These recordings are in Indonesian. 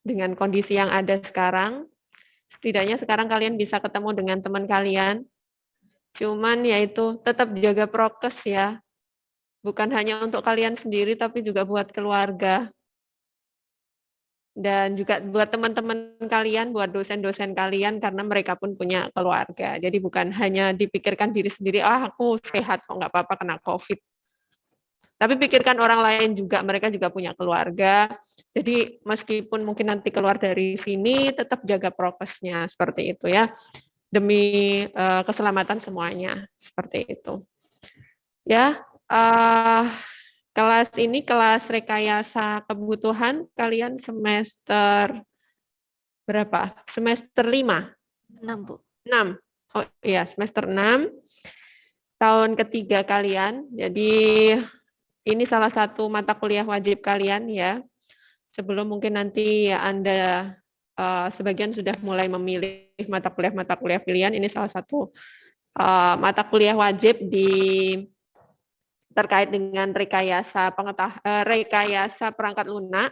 dengan kondisi yang ada sekarang. Setidaknya sekarang kalian bisa ketemu dengan teman kalian. Cuman yaitu tetap jaga prokes ya. Bukan hanya untuk kalian sendiri, tapi juga buat keluarga. Dan juga buat teman-teman kalian, buat dosen-dosen kalian, karena mereka pun punya keluarga. Jadi bukan hanya dipikirkan diri sendiri, aku sehat kok nggak apa-apa kena COVID. Tapi pikirkan orang lain juga, mereka juga punya keluarga. Jadi meskipun mungkin nanti keluar dari sini, tetap jaga prokesnya seperti itu ya, demi keselamatan semuanya seperti itu. Ya, kelas ini kelas rekayasa kebutuhan kalian semester berapa? Semester 5? 6, Bu. 6. Oh iya, semester 6. Tahun ketiga kalian. Jadi ini salah satu mata kuliah wajib kalian ya. Sebelum mungkin nanti Anda sebagian sudah mulai memilih mata kuliah pilihan, ini salah satu mata kuliah wajib terkait dengan rekayasa perangkat lunak.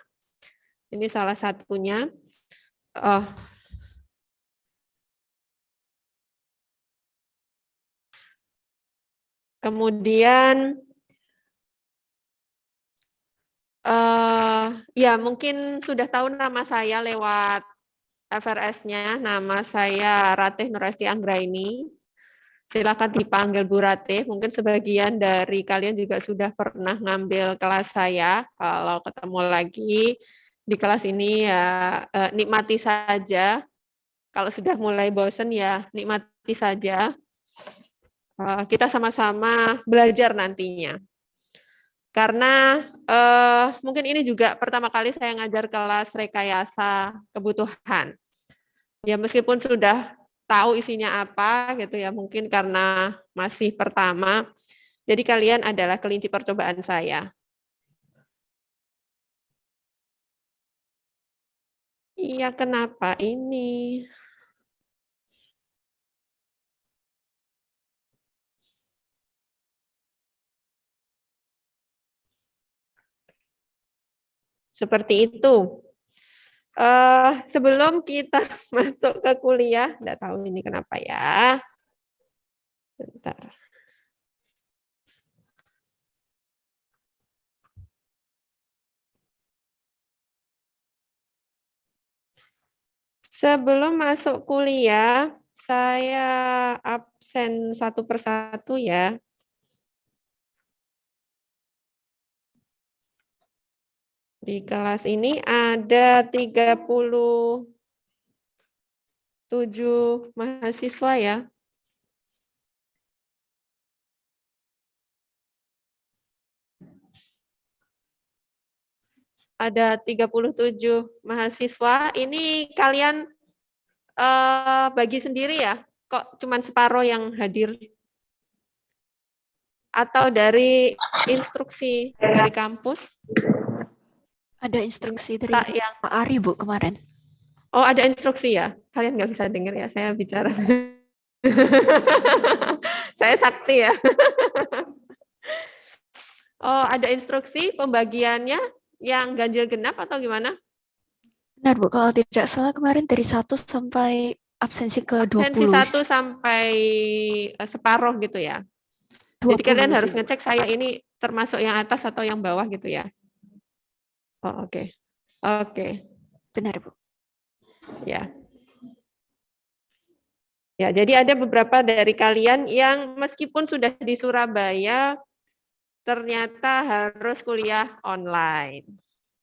Ini salah satunya. Kemudian ya mungkin sudah tahu nama saya lewat FRS-nya. Nama saya Ratih Nuresti Anggraini. Silakan dipanggil Bu Ratih. Mungkin sebagian dari kalian juga sudah pernah ngambil kelas saya. Kalau ketemu lagi di kelas ini ya nikmati saja. Kalau sudah mulai bosen ya nikmati saja. Kita sama-sama belajar nantinya. Karena mungkin ini juga pertama kali saya ngajar kelas rekayasa kebutuhan. Ya meskipun sudah tahu isinya apa gitu ya, mungkin karena masih pertama. Jadi kalian adalah kelinci percobaan saya. Iya, kenapa ini? Seperti itu. Sebelum kita masuk ke kuliah, nggak tahu ini kenapa ya. Bentar. Sebelum masuk kuliah, saya absen satu persatu ya. Di kelas ini ada 37 mahasiswa ya. Ada 37 mahasiswa. Ini kalian bagi sendiri ya? Kok cuma separuh yang hadir? Atau dari instruksi dari kampus? Ada instruksi dari Tak yang Pak Ari, Bu, kemarin. Oh, ada instruksi ya? Kalian nggak bisa dengar ya, saya bicara. Saya sakti ya. Oh, ada instruksi pembagiannya yang ganjil genap atau gimana? Benar, Bu. Kalau tidak salah kemarin dari 1 sampai absensi ke Absensi 20. 1 sampai separuh gitu ya. Jadi 20 kalian sih, harus Bu. ngecek saya ini termasuk yang atas atau yang bawah gitu ya. Oh, oke. Oke. Benar, Bu. Ya. Ya, jadi ada beberapa dari kalian yang meskipun sudah di Surabaya ternyata harus kuliah online.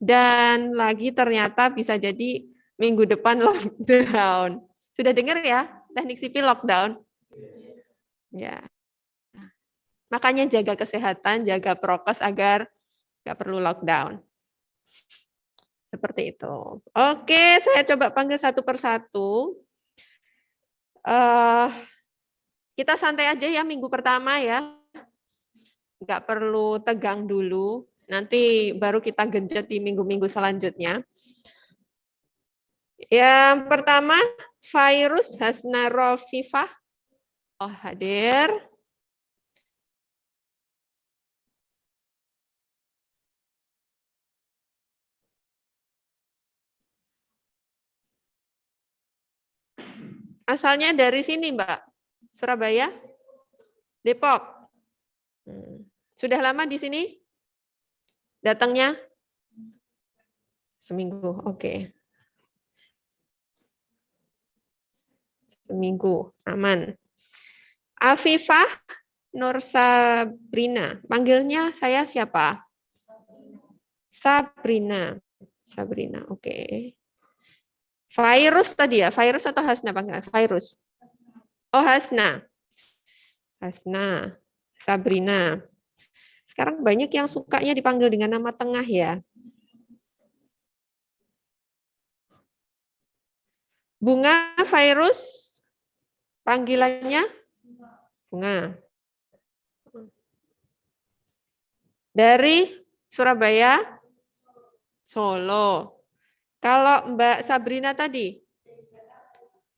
Dan lagi ternyata bisa jadi minggu depan lockdown. Sudah dengar ya teknik sipil lockdown? Ya. Makanya jaga kesehatan, jaga prokes agar nggak perlu lockdown. Seperti itu. Oke, saya coba panggil satu persatu. Kita santai aja ya minggu pertama ya. Nggak perlu tegang dulu. Nanti baru kita genjot di minggu-minggu selanjutnya. Yang pertama, virus Hasnarofifah. Oh, hadir. Asalnya dari sini, Mbak. Surabaya? Depok? Sudah lama di sini? Datangnya? Seminggu, oke. Seminggu, aman. Afifah Nur Sabrina. Panggilnya saya siapa? Sabrina. Sabrina, oke. Virus tadi ya? Virus atau Hasna panggilan? Virus. Oh, Hasna. Hasna. Sabrina. Sekarang banyak yang sukanya dipanggil dengan nama tengah ya. Bunga Virus. Panggilannya? Bunga. Dari Surabaya, Solo. Kalau Mbak Sabrina tadi?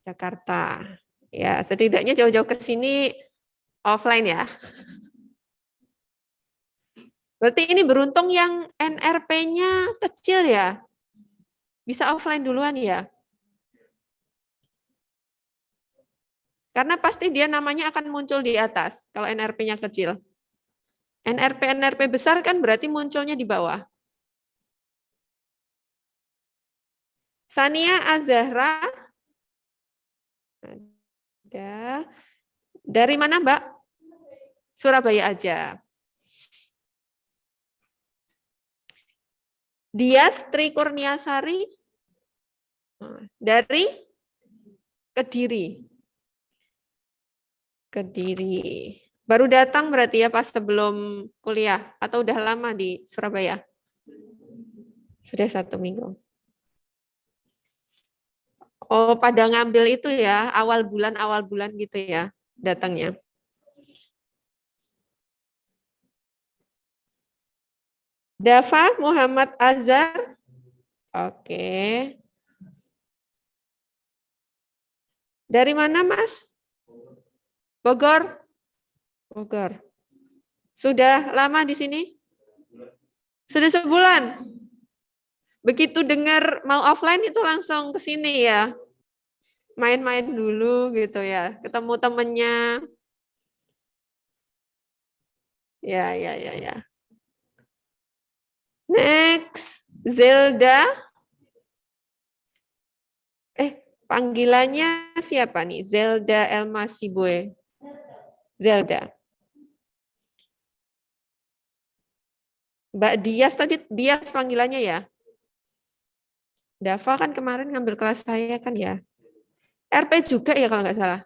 Jakarta. Ya, setidaknya jauh-jauh ke sini offline ya. Berarti ini beruntung yang NRP-nya kecil ya. Bisa offline duluan ya. Karena pasti dia namanya akan muncul di atas kalau NRP-nya kecil. NRP besar kan berarti munculnya di bawah. Sania Azahra. Ada. Dari mana, Mbak? Surabaya aja. Dias Tri Kurniasari. Dari Kediri. Kediri. Baru datang berarti ya pas sebelum kuliah atau udah lama di Surabaya? Sudah 1 minggu. Oh, pada ngambil itu ya, awal bulan gitu ya datangnya. Dava Muhammad Azhar. Oke. Dari mana, Mas? Bogor. Bogor. Sudah lama di sini? Sudah sebulan. Begitu dengar mau offline itu langsung ke sini ya. Main-main dulu gitu ya. Ketemu temennya. Ya, ya, ya, ya. Next, Zelda. Panggilannya siapa nih? Zelda Elma Siboe. Zelda. Mbak Dias tadi, Dias panggilannya ya? Dava kan kemarin ngambil kelas saya kan ya? RP juga ya kalau nggak salah.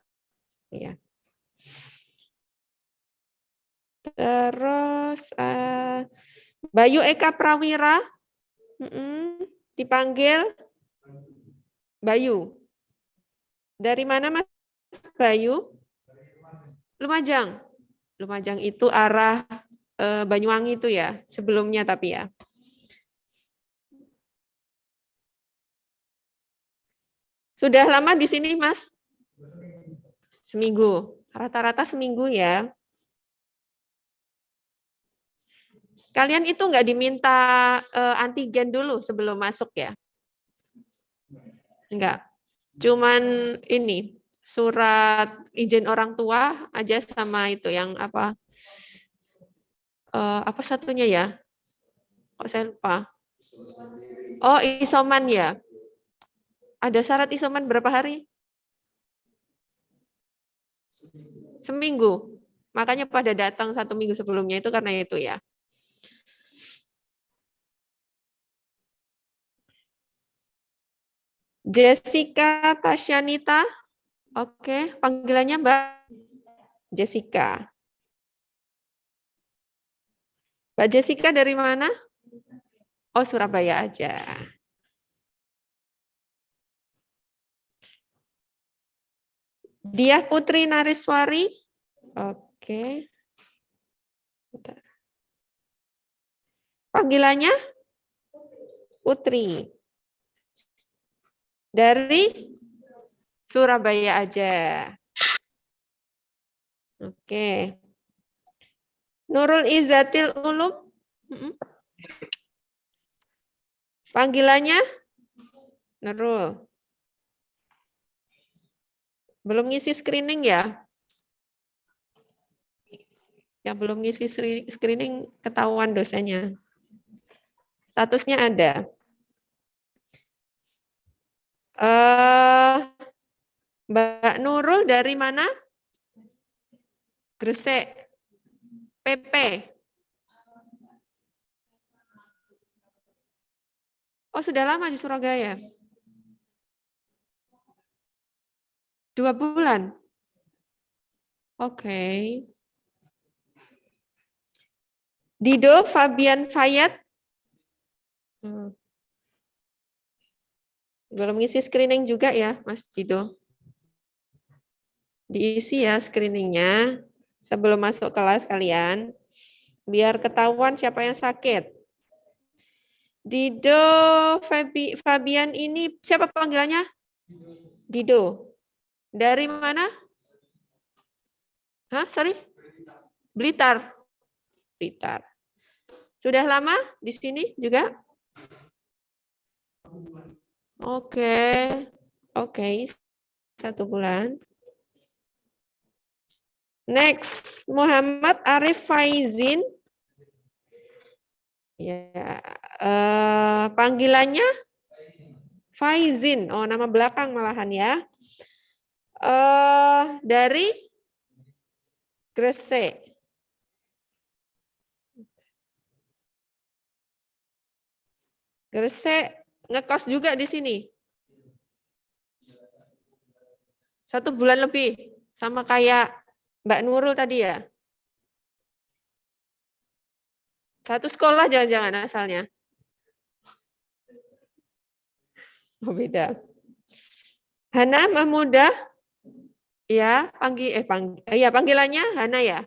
Iya. Terus Bayu Eka Prawira. Dipanggil Bayu. Dari mana Mas Bayu? Lumajang. Lumajang itu arah Banyuwangi itu ya, sebelumnya tapi ya. Sudah lama di sini, Mas? Seminggu. Rata-rata seminggu ya. Kalian itu nggak diminta antigen dulu sebelum masuk ya? Enggak. Cuman ini, surat izin orang tua aja sama itu yang apa? Apa satunya ya? Kok saya lupa. Oh, isoman ya. Ada syarat isoman berapa hari? Seminggu. Makanya pada datang 1 minggu sebelumnya itu karena itu ya. Jessica Tasyanita. Oke, panggilannya Mbak Jessica. Mbak Jessica dari mana? Oh, Surabaya aja. Dia Putri Nariswari. Oke. Panggilannya? Putri. Dari Surabaya aja. Oke. Nurul Izzatil Ulum. Panggilannya? Nurul. Belum ngisi screening ya? Yang belum ngisi screening ketahuan dosennya. Statusnya ada. Mbak Nurul dari mana? Gresik. PP. Oh, sudah lama di Surabaya. 2 bulan. Oke. Dido Fabian Fayat. Belum ngisi screening juga ya, Mas Dido. Diisi ya screeningnya sebelum masuk kelas kalian. Biar ketahuan siapa yang sakit. Dido Fabian ini siapa panggilannya? Dido. Dari mana? Hah, sorry? Blitar. Blitar. Sudah lama di sini juga? Oke. Oke. 1 bulan. Next, Muhammad Arif Faizin. Ya, panggilannya Faizin. Oh, nama belakang malahan ya. Dari Gresik. Gresik ngekos juga di sini. 1 bulan lebih, sama kayak Mbak Nurul tadi ya. Satu sekolah jangan-jangan asalnya. Oh, beda. Hana Mahmudah. Ya, panggilannya Hana ya.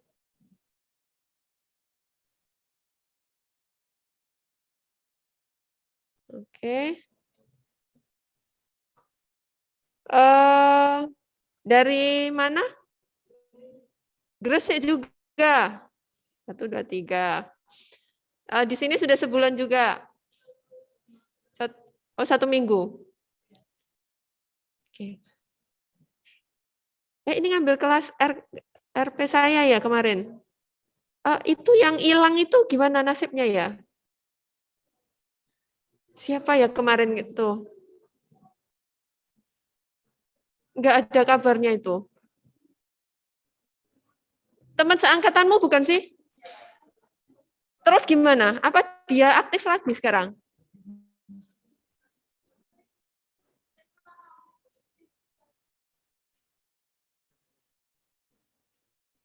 Oke. Dari mana? Gresik juga. 1, 2, 3. Di sini sudah sebulan juga. Oh, 1 minggu. Oke. Ini ngambil kelas RP saya ya kemarin. Itu yang hilang itu gimana nasibnya ya? Siapa ya kemarin itu? Nggak ada kabarnya itu. Teman seangkatanmu bukan sih? Terus gimana? Apa dia aktif lagi sekarang?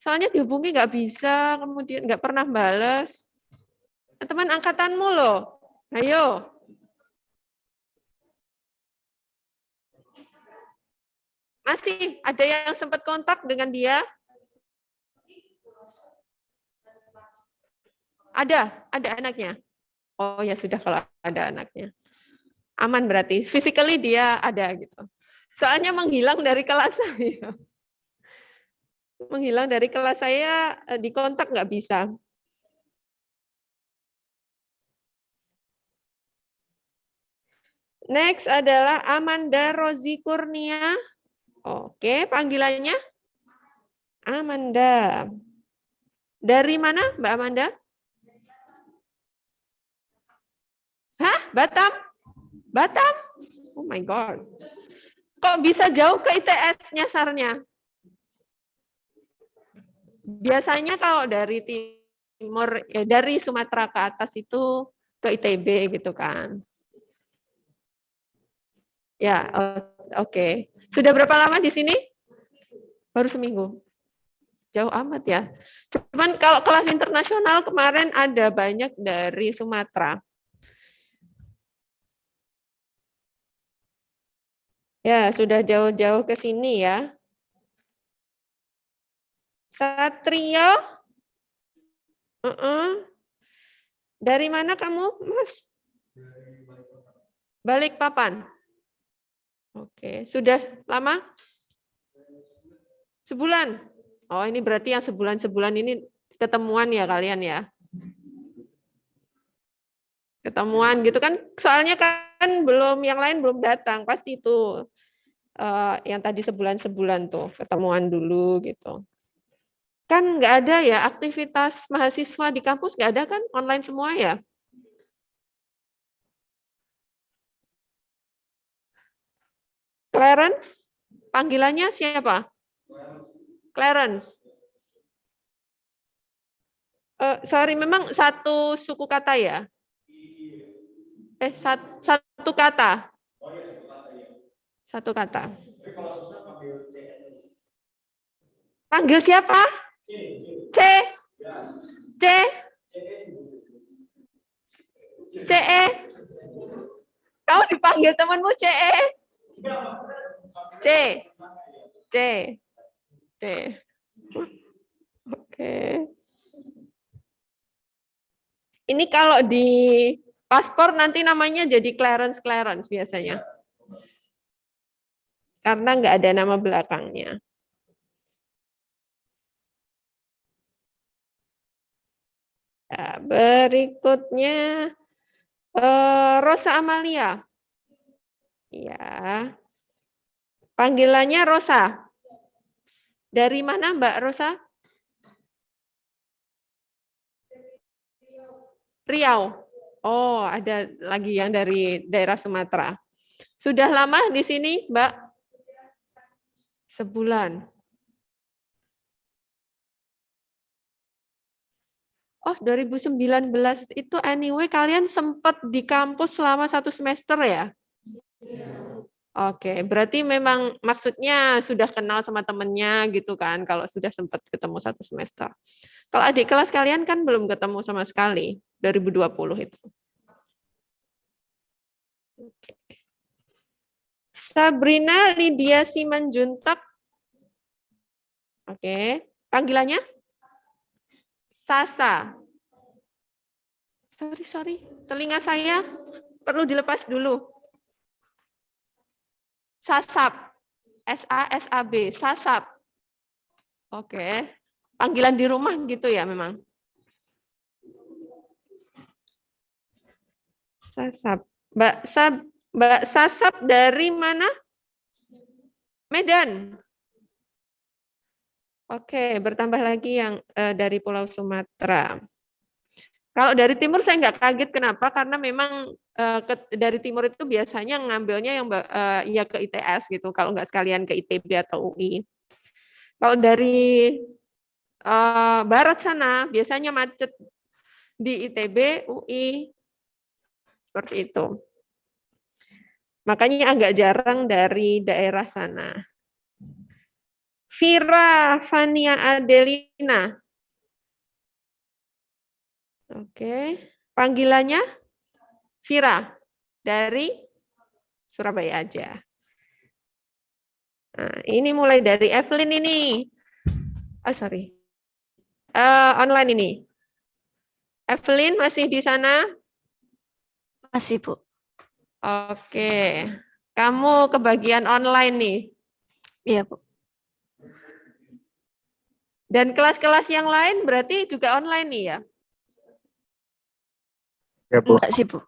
Soalnya dihubungi nggak bisa, kemudian nggak pernah balas. Teman angkatanmu loh. Ayo. Masih ada yang sempat kontak dengan dia? Ada anaknya. Oh ya sudah kalau ada anaknya. Aman berarti. Physically dia ada gitu. Soalnya menghilang dari kelas saya. Menghilang dari kelas saya, dikontak nggak bisa. Next adalah Amanda Rozi Kurnia. Oke, panggilannya Amanda. Dari mana Mbak Amanda? Hah? Batam? Batam? Oh my God. Kok bisa jauh ke ITS nyasarnya? Biasanya kalau dari timur, ya dari Sumatera ke atas itu ke ITB gitu kan. Ya, oke. Sudah berapa lama di sini? Baru seminggu. Jauh amat ya. Cuman kalau kelas internasional kemarin ada banyak dari Sumatera. Ya, sudah jauh-jauh ke sini ya. Satrio? Dari mana kamu, Mas? Balikpapan. Oke, sudah lama? Sebulan. Oh, ini berarti yang sebulan-sebulan ini ketemuan ya kalian ya? Ketemuan gitu kan, soalnya kan belum, yang lain belum datang, pasti itu yang tadi sebulan-sebulan tuh ketemuan dulu gitu. Kan nggak ada ya aktivitas mahasiswa di kampus, nggak ada kan, online semua ya? Clarence, panggilannya siapa? Clarence. Sorry, memang satu suku kata ya? Satu kata. Satu kata. Panggil siapa? C. C. CE. Kamu dipanggil temanmu CE. C. C. C. Oke. Ini kalau di paspor nanti namanya jadi Clarence biasanya. Karena nggak ada nama belakangnya. Nah, berikutnya Rosa Amalia. Ya. Panggilannya Rosa. Dari mana Mbak Rosa? Riau. Oh, ada lagi yang dari daerah Sumatera. Sudah lama di sini, Mbak? Sebulan. Oh, 2019 itu anyway kalian sempat di kampus selama 1 semester ya? Oke, berarti memang maksudnya sudah kenal sama temennya gitu kan, kalau sudah sempat ketemu 1 semester. Kalau adik kelas kalian kan belum ketemu sama sekali, 2020 itu. Oke. Sabrina Lydia Simanjuntak. Oke, panggilannya? Sasa. Sorry, telinga saya perlu dilepas dulu. Sasap. S-A-S-A-B. Sasap. Oke. Panggilan di rumah gitu ya memang. Sasap. Mbak Sasap dari mana? Medan. Oke, bertambah lagi yang dari Pulau Sumatera. Kalau dari timur saya nggak kaget, kenapa? Karena memang dari timur itu biasanya ngambilnya yang ya ke ITS gitu, kalau nggak sekalian ke ITB atau UI. Kalau dari barat sana biasanya macet di ITB, UI, seperti itu. Makanya agak jarang dari daerah sana. Vira Fania Adelina. Oke, panggilannya Vira dari Surabaya aja. Nah, ini mulai dari Evelyn ini. Online ini. Evelyn masih di sana? Masih, Bu. Oke. Kamu kebagian online nih. Iya, Bu. Dan kelas-kelas yang lain berarti juga online nih ya? Ya, Bu. Enggak sih, Bu.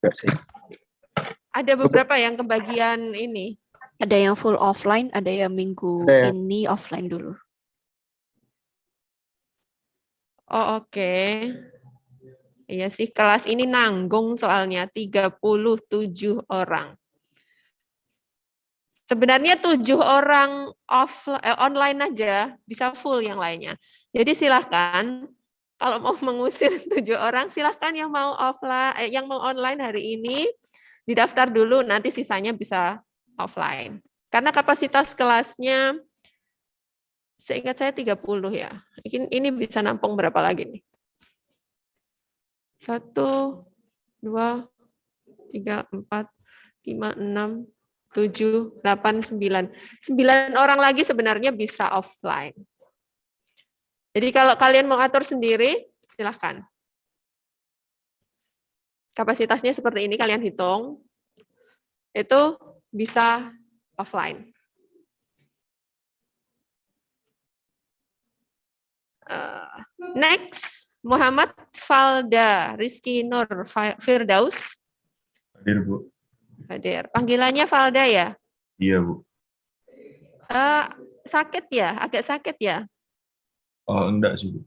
Enggak sih. Ada beberapa yang kebagian ini. Ada yang full offline, ada yang minggu Ada. ini offline dulu. Oh, oke. Iya sih, kelas ini nanggung soalnya 37 orang. Sebenarnya 7 orang online aja bisa full yang lainnya. Jadi silahkan kalau mau mengusir 7 orang, silahkan yang mau offline, yang mau online hari ini didaftar dulu, nanti sisanya bisa offline. Karena kapasitas kelasnya seingat saya 30 ya. Ini bisa nampung berapa lagi nih? 1, 2, 3, 4, 5, 6, 7, 8, 9. 9 orang lagi sebenarnya bisa offline. Jadi kalau kalian mau atur sendiri, silahkan. Kapasitasnya seperti ini kalian hitung. Itu bisa offline. Next, Muhammad Falda Rizky Nur Firdaus. Hadir, Bu. Hadir. Panggilannya Falda ya? Iya, Bu. Sakit ya? Agak sakit ya? Oh, enggak sih, Bu.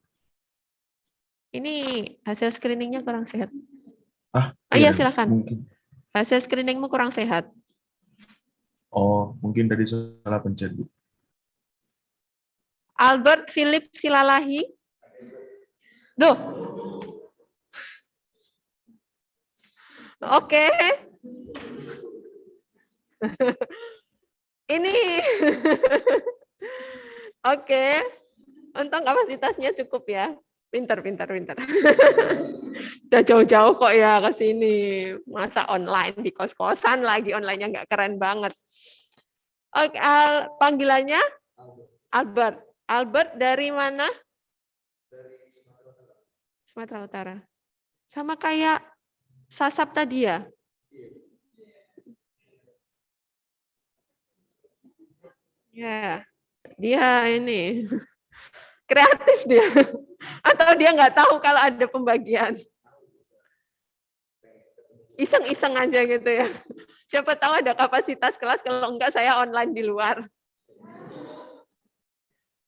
Ini hasil screeningnya kurang sehat. Oh Iya, iya, silakan. mungkin. Hasil screeningmu kurang sehat. Oh, mungkin tadi salah pencet, Bu. Albert Philip Silalahi. Duh. Oke. Ini. Oke. Untung kapasitasnya cukup ya. Pintar. Udah jauh-jauh kok ya ke sini. Masa online di kos-kosan lagi, online-nya nggak keren banget. Oke, panggilannya Albert. Albert dari mana? Sumatera Utara. Sama kayak Sasap tadi ya? Ya, dia ini kreatif dia. Atau dia nggak tahu kalau ada pembagian. Iseng-iseng aja gitu ya. Siapa tahu ada kapasitas kelas, kalau enggak saya online di luar.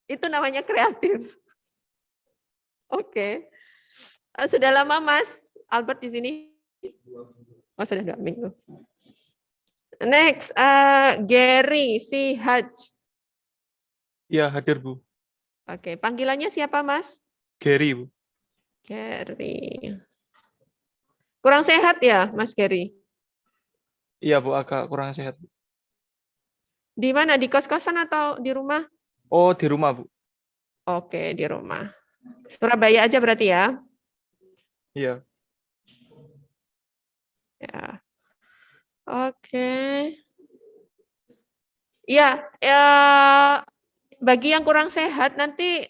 Itu namanya kreatif. Oke. Sudah lama Mas Albert di sini? Oh, sudah 2 minggu. Next, Gary Sihaj. Ya, hadir, Bu. Oke, panggilannya siapa Mas? Gary, Bu. Gary. Kurang sehat ya Mas Gary? Iya, Bu, agak kurang sehat. Di mana? Di kos-kosan atau di rumah? Oh, di rumah, Bu. Oke, di rumah. Surabaya aja berarti ya? Iya. Ya. Oke. Ya, ya, bagi yang kurang sehat nanti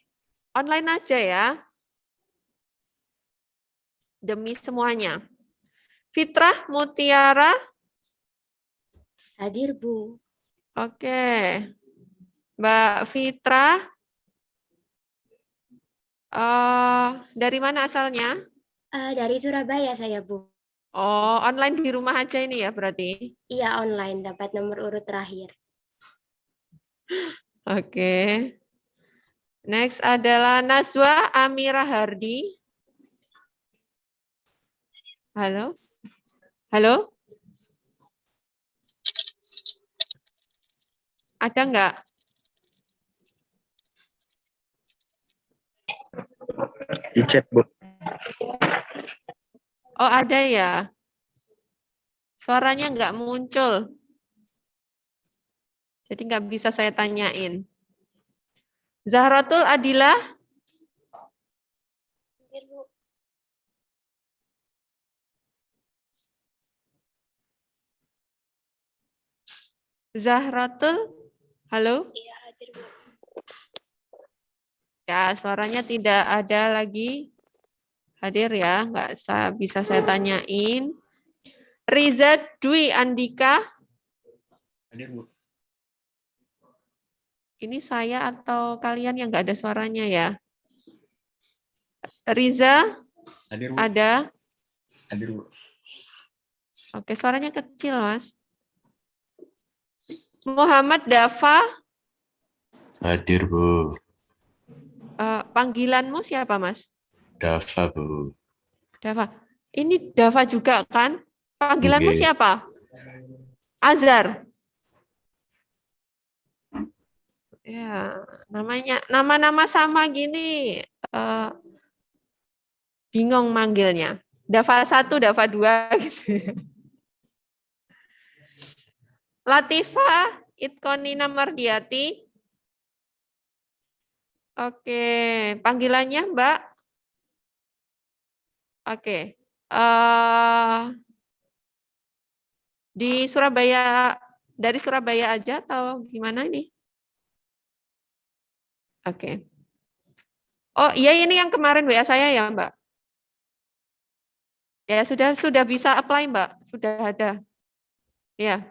online aja ya. Demi semuanya. Fitrah Mutiara. Hadir, Bu. Oke. Mbak Fitrah. Dari mana asalnya? Dari Surabaya saya, Bu. Oh, online di rumah aja ini ya berarti? Iya, online. Dapat nomor urut terakhir. Oke. Next adalah Nazwa Amira Hardi. Halo? Halo? Ada nggak? Di chat, Bu. Oh, ada ya. Suaranya nggak muncul. Jadi nggak bisa saya tanyain. Zahratul Adila. Hadir, Bu. Zahratul. Halo? Iya, hadir, Bu. Ya, suaranya tidak ada lagi. Hadir ya, nggak bisa saya tanyain. Riza Dwi Andika. Hadir, Bu. Ini saya atau kalian yang nggak ada suaranya ya? Riza, Hadir, Bu. ada? Hadir, Bu. Oke, suaranya kecil, Mas. Muhammad Dafa. Hadir, Bu. Panggilanmu siapa, Mas? Dafa, Bu. Dafa. Ini Dafa juga kan? Panggilanmu Nggih. siapa? Azhar. Ya, namanya nama-nama sama gini bingung manggilnya. Dafa 1, Dafa 2 gitu. Latifa Itkonina Mardiati. Oke, panggilannya Mbak. Oke. Di Surabaya, dari Surabaya aja atau gimana ini? Oke. Oh iya, ini yang kemarin WA saya ya Mbak. Ya sudah bisa apply Mbak, sudah ada. Ya,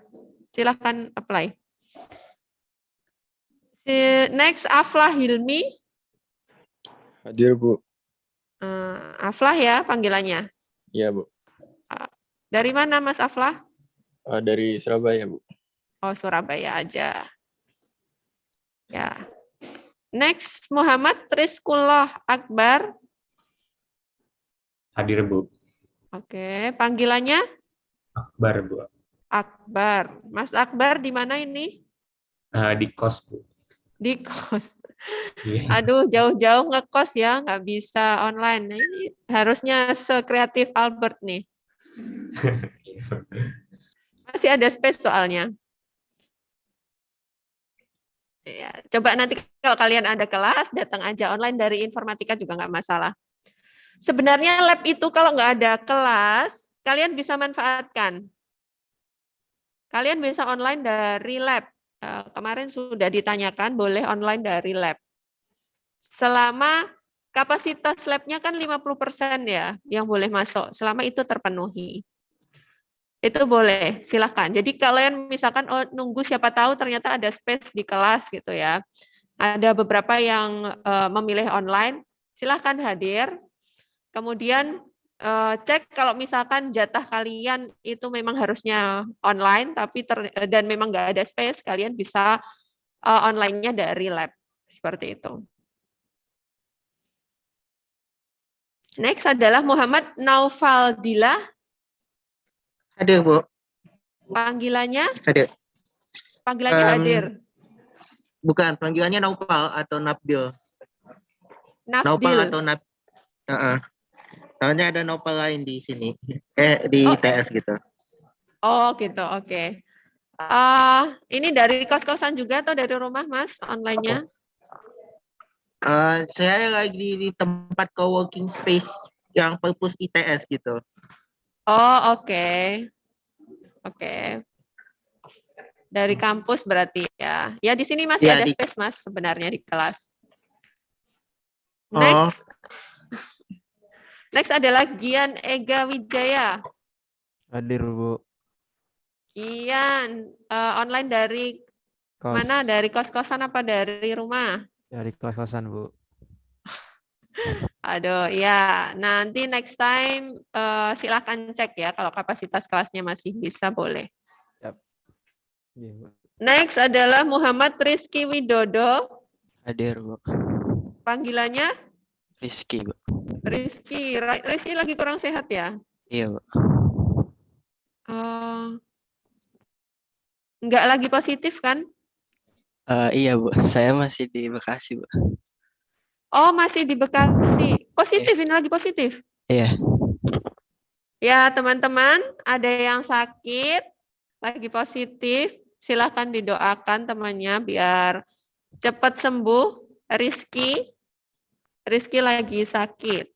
silahkan apply. Next Aflah Hilmi. Hadir, Bu. Aflah ya panggilannya. Iya, Bu. Dari mana Mas Aflah? Dari Surabaya, Bu. Oh, Surabaya aja. Ya. Next, Muhammad Rizkullah Akbar. Hadir, Bu. Oke, panggilannya Akbar, Bu. Akbar. Mas Akbar di mana ini? Di kos, Bu. Di kos. Iya. Aduh, jauh-jauh ngekos ya, nggak bisa online. Nah, ini harusnya sekreatif Albert nih. Masih ada space soalnya. Ya, coba nanti kalau kalian ada kelas, datang aja online dari informatika juga nggak masalah. Sebenarnya lab itu kalau nggak ada kelas, kalian bisa manfaatkan. Kalian bisa online dari lab. Kemarin sudah ditanyakan, boleh online dari lab. Selama kapasitas labnya kan 50% ya, yang boleh masuk. Selama itu terpenuhi. Itu boleh, silahkan. Jadi kalian misalkan nunggu siapa tahu ternyata ada space di kelas gitu ya. Ada beberapa yang memilih online, silahkan hadir. Kemudian cek kalau misalkan jatah kalian itu memang harusnya online, tapi dan memang nggak ada space, kalian bisa online-nya dari lab. Seperti itu. Next adalah Muhammad Naufaldillah. Hadir, Bu. Panggilannya? Hadir. Panggilannya hadir. Bukan, panggilannya Naufal atau Nabdil. Naufal Nafdil. atau soalnya ada Naufal lain di sini. Di Oh. ITS gitu. Oh gitu, oke. Ini dari kos-kosan juga atau dari rumah, Mas, online-nya? Saya lagi di tempat co-working space yang purpose ITS gitu. Oh, oke. Oke. Dari kampus berarti ya. Ya di sini masih Ya, ada di- space, Mas, sebenarnya di kelas. Oh. Next. Next adalah Gian Ega Wijaya. Hadir, Bu. Gian, online dari mana? Dari kos-kosan apa dari rumah? Dari kos-kosan, Bu. Aduh, ya. Nanti next time silakan cek ya kalau kapasitas kelasnya masih bisa, boleh. Iya, Bu. Next adalah Muhammad Rizky Widodo. Hadir, Bu. Panggilannya Rizky, Bu. Rizky. Rizky lagi kurang sehat ya? Iya, Bu. Enggak lagi positif kan? Iya, Bu. Saya masih di Bekasi, Bu. Oh, masih di Bekasi. Positif, ini lagi positif. Iya. Ya, teman-teman, ada yang sakit, lagi positif, silakan didoakan temannya biar cepat sembuh. Rizky lagi sakit,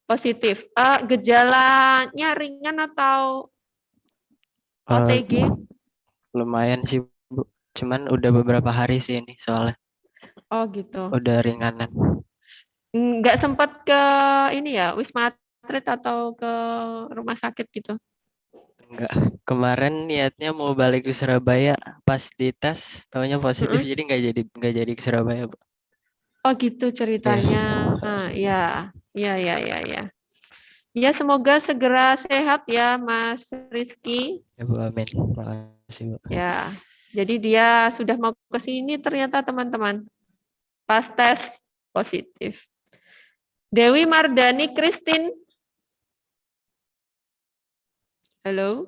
positif. Gejalanya ringan atau OTG? Lumayan sih, Bu. Cuman udah beberapa hari sih ini soalnya. Oh gitu. Udah ringanan. Nggak sempat ke ini ya, Wisma Atlet atau ke rumah sakit gitu? Enggak. Kemarin niatnya mau balik ke Surabaya, pas dites taunya positif, jadi nggak jadi ke Surabaya, Bu. Oh gitu ceritanya. Ya. Ya, semoga segera sehat ya Mas Rizky. Ya, Bu, amin. Makasih, Bu. Ya. Jadi dia sudah mau ke sini ternyata teman-teman. Pas tes positif. Dewi Mardani Christine. Halo.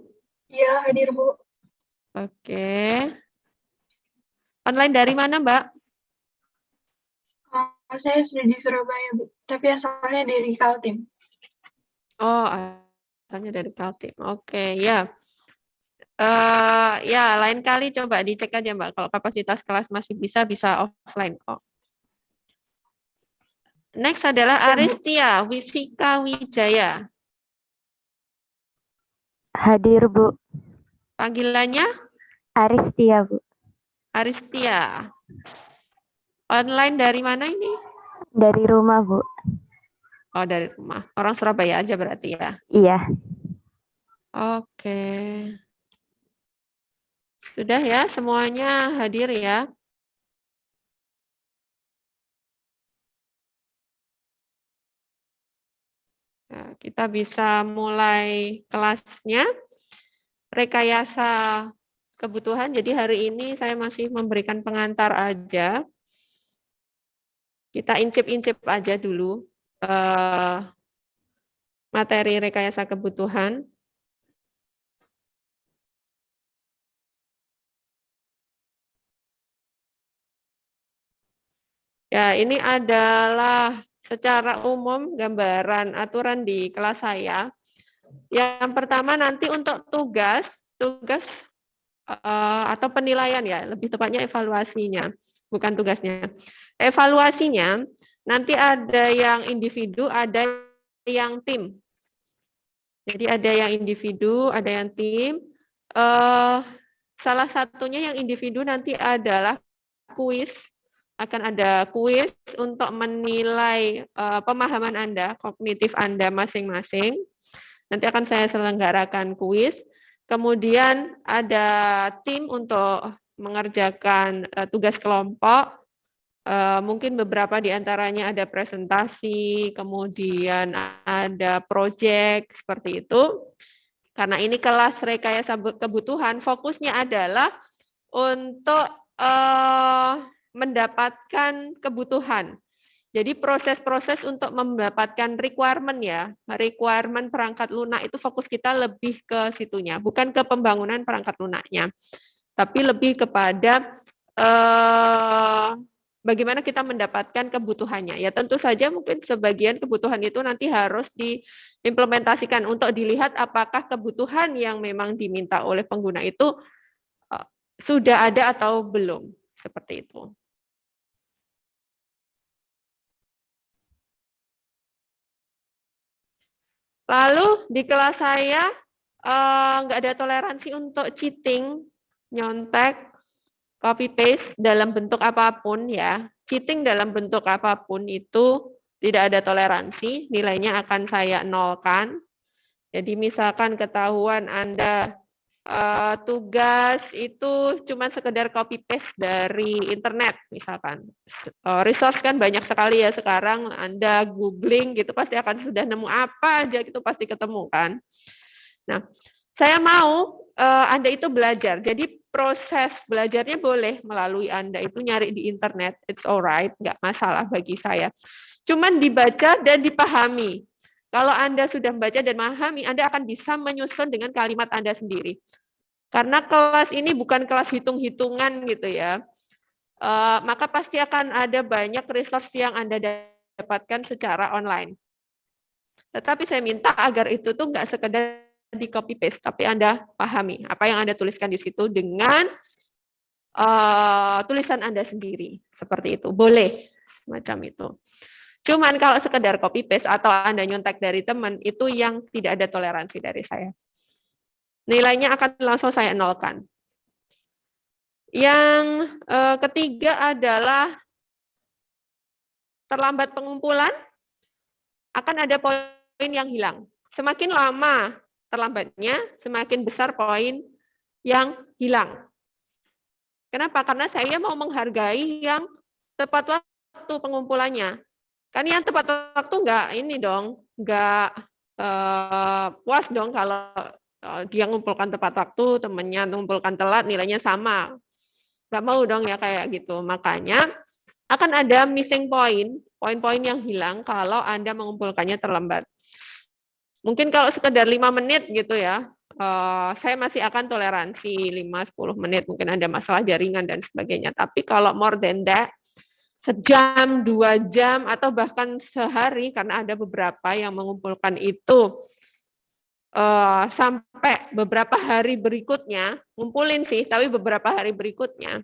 Iya, hadir, Bu. Oke. Online dari mana, Mbak? Saya sudah di Surabaya, Bu. Tapi asalnya dari Kaltim. Oh, asalnya dari Kaltim. Oke, ya. Ya, lain kali coba dicek aja, Mbak. Kalau kapasitas kelas masih bisa offline kok. Next adalah Aristia Wivika Wijaya. Hadir, Bu. Panggilannya? Aristia, Bu. Aristia. Online dari mana ini? Dari rumah, Bu. Oh, dari rumah. Orang Surabaya aja berarti ya? Iya. Oke. Sudah ya, semuanya hadir ya? Nah, kita bisa mulai kelasnya. Rekayasa kebutuhan. Jadi hari ini saya masih memberikan pengantar aja. Kita incip-incip aja dulu materi rekayasa kebutuhan. Ya, ini adalah secara umum gambaran aturan di kelas saya. Yang pertama nanti untuk tugas atau penilaian ya, lebih tepatnya evaluasinya, bukan tugasnya. Evaluasinya nanti ada yang individu, ada yang tim. Jadi ada yang individu, ada yang tim. Salah satunya yang individu nanti adalah kuis. Akan ada kuis untuk menilai pemahaman Anda, kognitif Anda masing-masing. Nanti akan saya selenggarakan kuis. Kemudian ada tim untuk mengerjakan tugas kelompok. Mungkin beberapa di antaranya ada presentasi, kemudian ada proyek, seperti itu. Karena ini kelas rekayasa kebutuhan, fokusnya adalah untuk mendapatkan kebutuhan. Jadi proses-proses untuk mendapatkan requirement ya, requirement perangkat lunak itu fokus kita lebih ke situnya, bukan ke pembangunan perangkat lunaknya, tapi lebih kepada bagaimana kita mendapatkan kebutuhannya. Ya tentu saja mungkin sebagian kebutuhan itu nanti harus diimplementasikan untuk dilihat apakah kebutuhan yang memang diminta oleh pengguna itu sudah ada atau belum, seperti itu. Lalu di kelas saya nggak ada toleransi untuk cheating, nyontek, copy paste dalam bentuk apapun ya. Cheating dalam bentuk apapun itu tidak ada toleransi, nilainya akan saya nolkan. Jadi misalkan ketahuan Anda tugas itu cuma sekedar copy paste dari internet misalkan. Resource kan banyak sekali ya sekarang, Anda googling gitu pasti akan sudah nemu apa aja gitu pasti ketemu kan. Nah, saya mau Anda itu belajar. Jadi proses belajarnya boleh melalui Anda itu nyari di internet, it's alright, nggak masalah bagi saya. Cuman dibaca dan dipahami. Kalau Anda sudah membaca dan memahami, Anda akan bisa menyusun dengan kalimat Anda sendiri. Karena kelas ini bukan kelas hitung-hitungan gitu ya. Maka pasti akan ada banyak resource yang Anda dapatkan secara online. Tetapi saya minta agar itu tuh nggak sekedar di copy paste, tapi Anda pahami apa yang Anda tuliskan di situ dengan tulisan Anda sendiri. Seperti itu. Boleh semacam itu. Cuman kalau sekedar copy paste atau Anda nyontek dari teman, itu yang tidak ada toleransi dari saya. Nilainya akan langsung saya nolkan. Yang ketiga adalah terlambat pengumpulan, akan ada poin yang hilang. Semakin lama terlambatnya, semakin besar poin yang hilang. Kenapa? Karena saya mau menghargai yang tepat waktu pengumpulannya. Kan yang tepat waktu nggak puas dong kalau dia ngumpulkan tepat waktu, temennya ngumpulkan telat, nilainya sama. Nggak mau dong ya kayak gitu. Makanya akan ada missing point, poin-poin yang hilang kalau Anda mengumpulkannya terlambat. Mungkin kalau sekedar 5 menit gitu ya, saya masih akan toleransi 5-10 menit, mungkin ada masalah jaringan dan sebagainya. Tapi kalau more than that, sejam, 2 jam, atau bahkan sehari, karena ada beberapa yang mengumpulkan itu sampai beberapa hari berikutnya, ngumpulin sih, tapi beberapa hari berikutnya,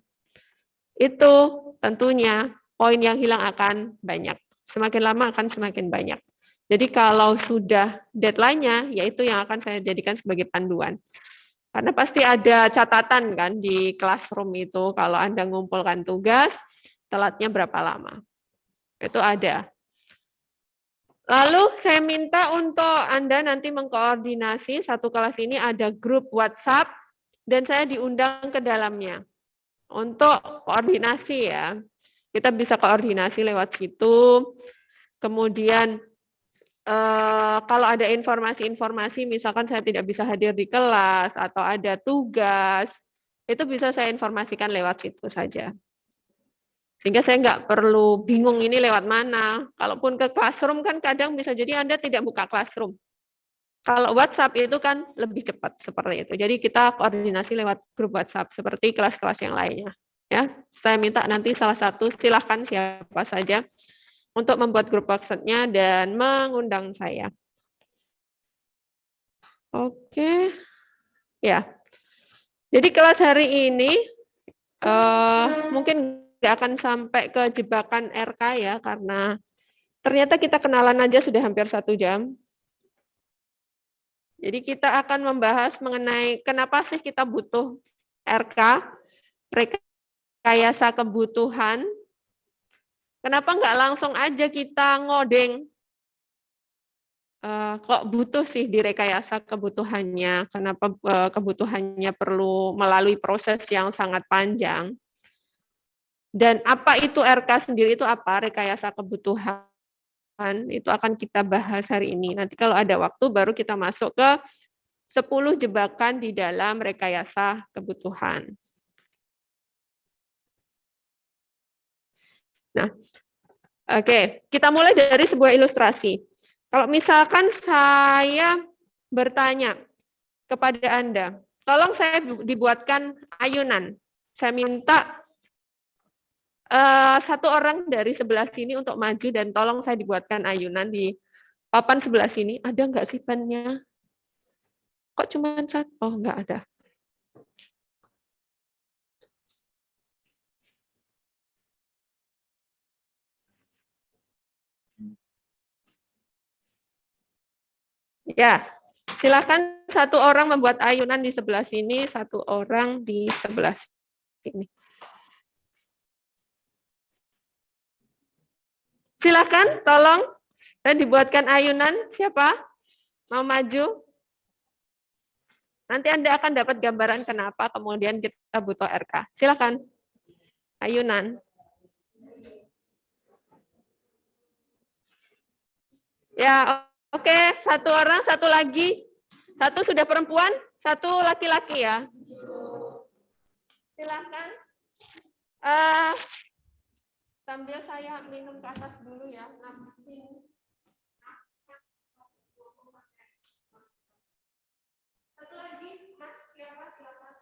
itu tentunya poin yang hilang akan banyak. Semakin lama akan semakin banyak. Jadi kalau sudah deadline-nya, yaitu yang akan saya jadikan sebagai panduan. Karena pasti ada catatan kan di classroom itu, kalau Anda mengumpulkan tugas, telatnya berapa lama. Itu ada. Lalu saya minta untuk Anda nanti mengkoordinasi, satu kelas ini ada grup WhatsApp, dan saya diundang ke dalamnya. Untuk koordinasi ya. Kita bisa koordinasi lewat situ. Kemudian kalau ada informasi-informasi, misalkan saya tidak bisa hadir di kelas, atau ada tugas, Itu bisa saya informasikan lewat situ saja. Sehingga saya nggak perlu bingung ini lewat mana. Kalaupun ke Classroom kan kadang bisa jadi Anda tidak buka Classroom. Kalau WhatsApp itu kan lebih cepat seperti itu. Jadi kita koordinasi lewat grup WhatsApp seperti kelas-kelas yang lainnya. Ya, saya minta nanti salah satu silahkan siapa saja untuk membuat grup WhatsApp-nya dan mengundang saya. Oke, ya. Jadi kelas hari ini mungkin nggak akan sampai ke jebakan RK ya, karena ternyata kita kenalan aja sudah hampir 1 jam. Jadi kita akan membahas mengenai kenapa sih kita butuh RK, rekayasa kebutuhan. Kenapa nggak langsung aja kita ngoding? Kok butuh sih direkayasa kebutuhannya? Kenapa kebutuhannya perlu melalui proses yang sangat panjang? Dan apa itu RK sendiri itu apa? Rekayasa kebutuhan. Itu akan kita bahas hari ini. Nanti kalau ada waktu baru kita masuk ke 10 jebakan di dalam rekayasa kebutuhan. Nah, oke, kita mulai dari sebuah ilustrasi. Kalau misalkan saya bertanya kepada Anda, tolong saya dibuatkan ayunan. Saya minta satu orang dari sebelah sini untuk maju dan tolong saya dibuatkan ayunan di papan sebelah sini. Ada nggak sih pennya? Kok cuma satu? Oh, nggak ada. Ya, silakan satu orang membuat ayunan di sebelah sini, satu orang di sebelah sini. Silakan, tolong dan dibuatkan ayunan. Siapa mau maju? Nanti Anda akan dapat gambaran kenapa kemudian kita butuh RK. Silakan. Ayunan. Ya, oke. Satu orang, satu lagi. Satu sudah perempuan, satu laki-laki ya. Silakan. Sambil saya minum ke atas dulu ya. Satu lagi, Mas, siapa? Silakan.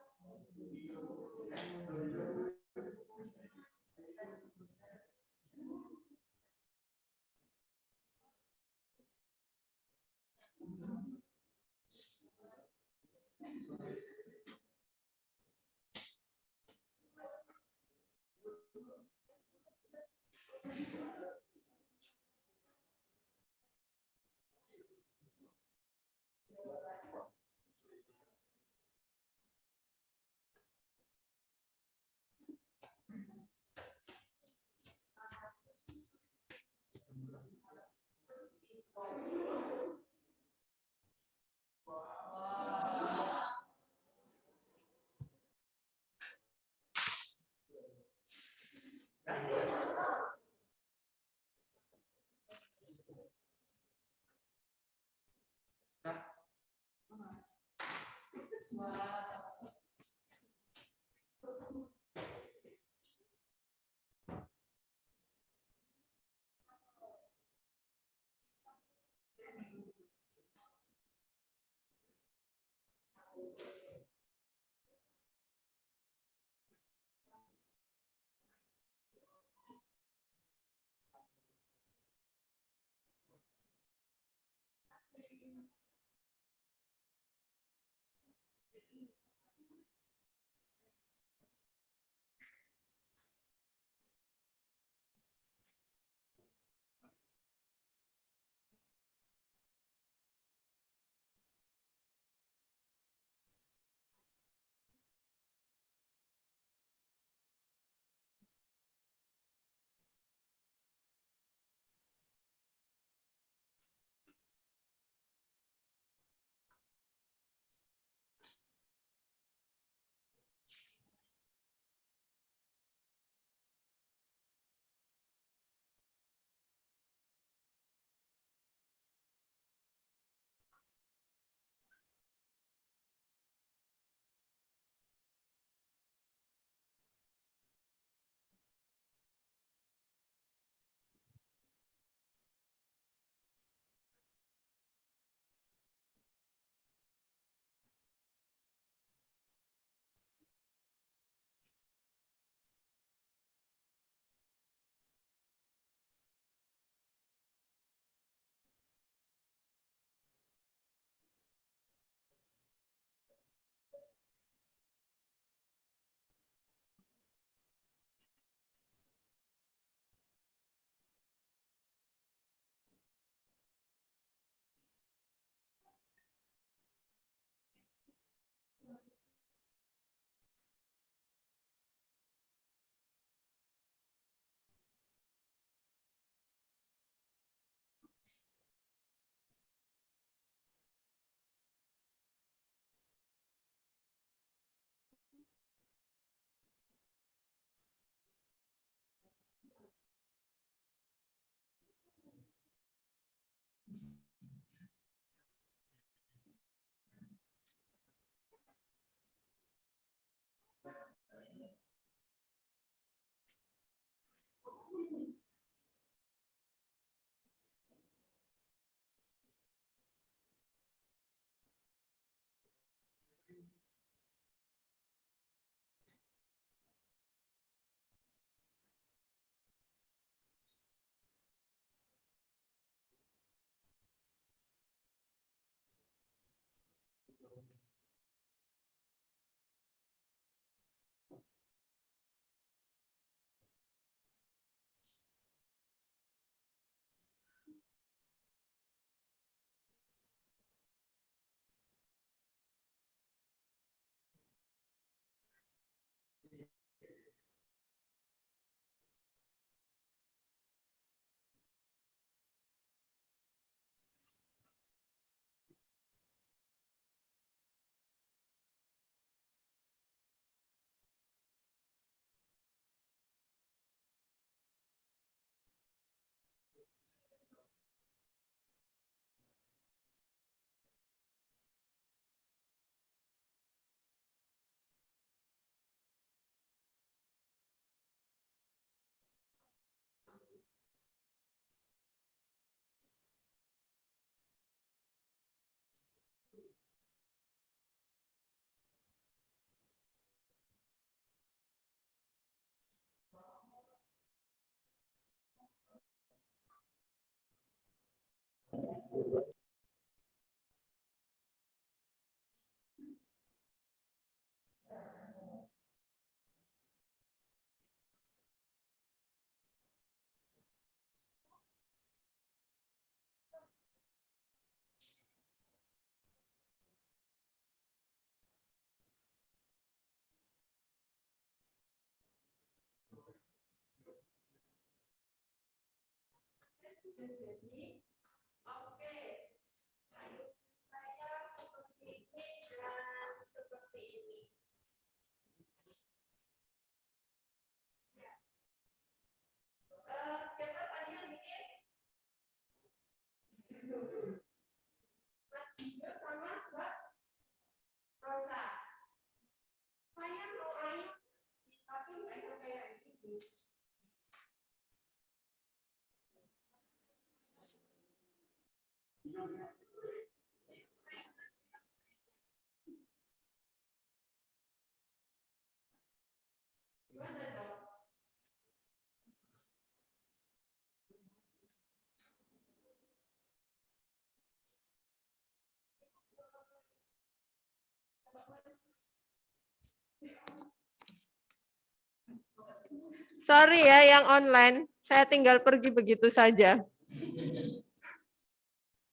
Sorry ya yang online, saya tinggal pergi begitu saja.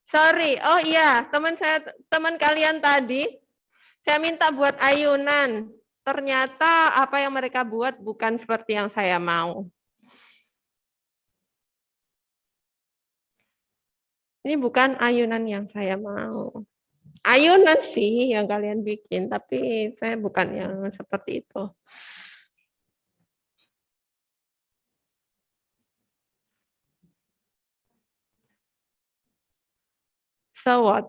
Sorry. Oh iya, teman kalian tadi, saya minta buat ayunan. Ternyata apa yang mereka buat bukan seperti yang saya mau. Ini bukan ayunan yang saya mau. Ayunan sih yang kalian bikin, tapi saya bukan yang seperti itu. So what?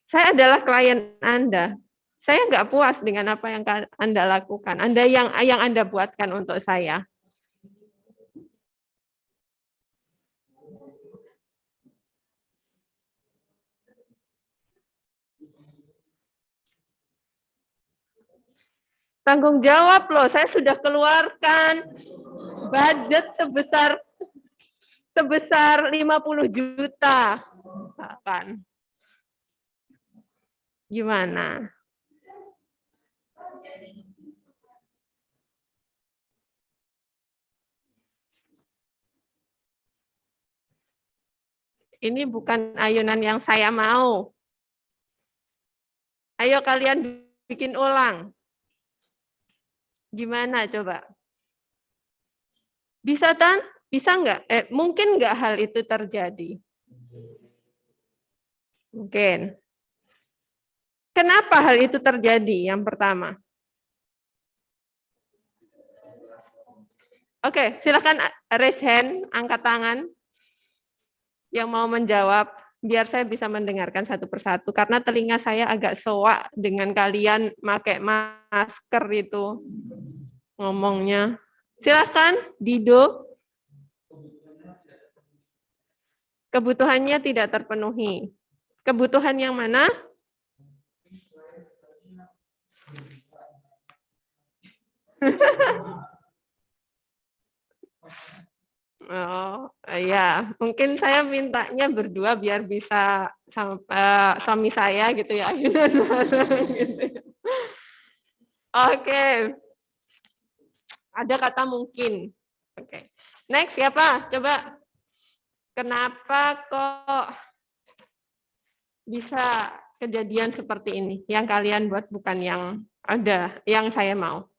Saya adalah klien Anda. Saya nggak puas dengan apa yang Anda lakukan. Anda yang Anda buatkan untuk saya. Tanggung jawab loh, saya sudah keluarkan budget sebesar 50 juta. Kan. Gimana? Ini bukan ayunan yang saya mau. Ayo kalian bikin ulang. Gimana coba? Bisa kan? Bisa nggak? Mungkin nggak hal itu terjadi? Mungkin. Kenapa hal itu terjadi? Yang pertama. Oke, silakan raise hand, angkat tangan. Yang mau menjawab, biar saya bisa mendengarkan satu persatu. Karena telinga saya agak soak dengan kalian pakai masker itu ngomongnya. Silakan, Dido. Kebutuhannya tidak terpenuhi. Kebutuhan yang mana? Oh, ya, mungkin saya mintanya berdua biar bisa suami saya gitu ya. Oke. Ada kata mungkin. Oke. Next siapa? Coba. Kenapa kok bisa kejadian seperti ini? Yang kalian buat bukan yang ada, yang saya mau.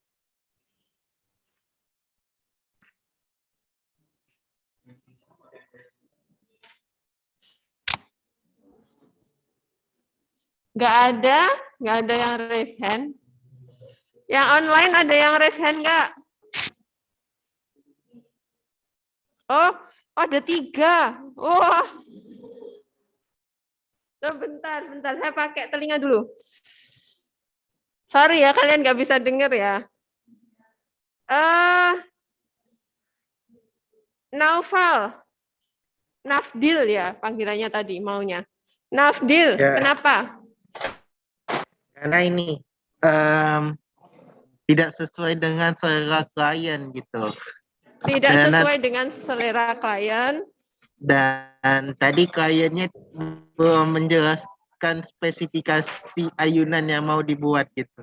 Nggak ada yang raise hand. Yang online ada yang raise hand nggak? Oh, ada 3. Wah. Bentar, saya pakai telinga dulu. Sorry ya, kalian nggak bisa dengar ya. Nafdil ya panggilannya tadi maunya. Nafdil, ya. Kenapa? Karena ini tidak sesuai dengan selera klien gitu. Tidak sesuai dengan selera klien. Dan tadi kliennya belum menjelaskan spesifikasi ayunan yang mau dibuat gitu.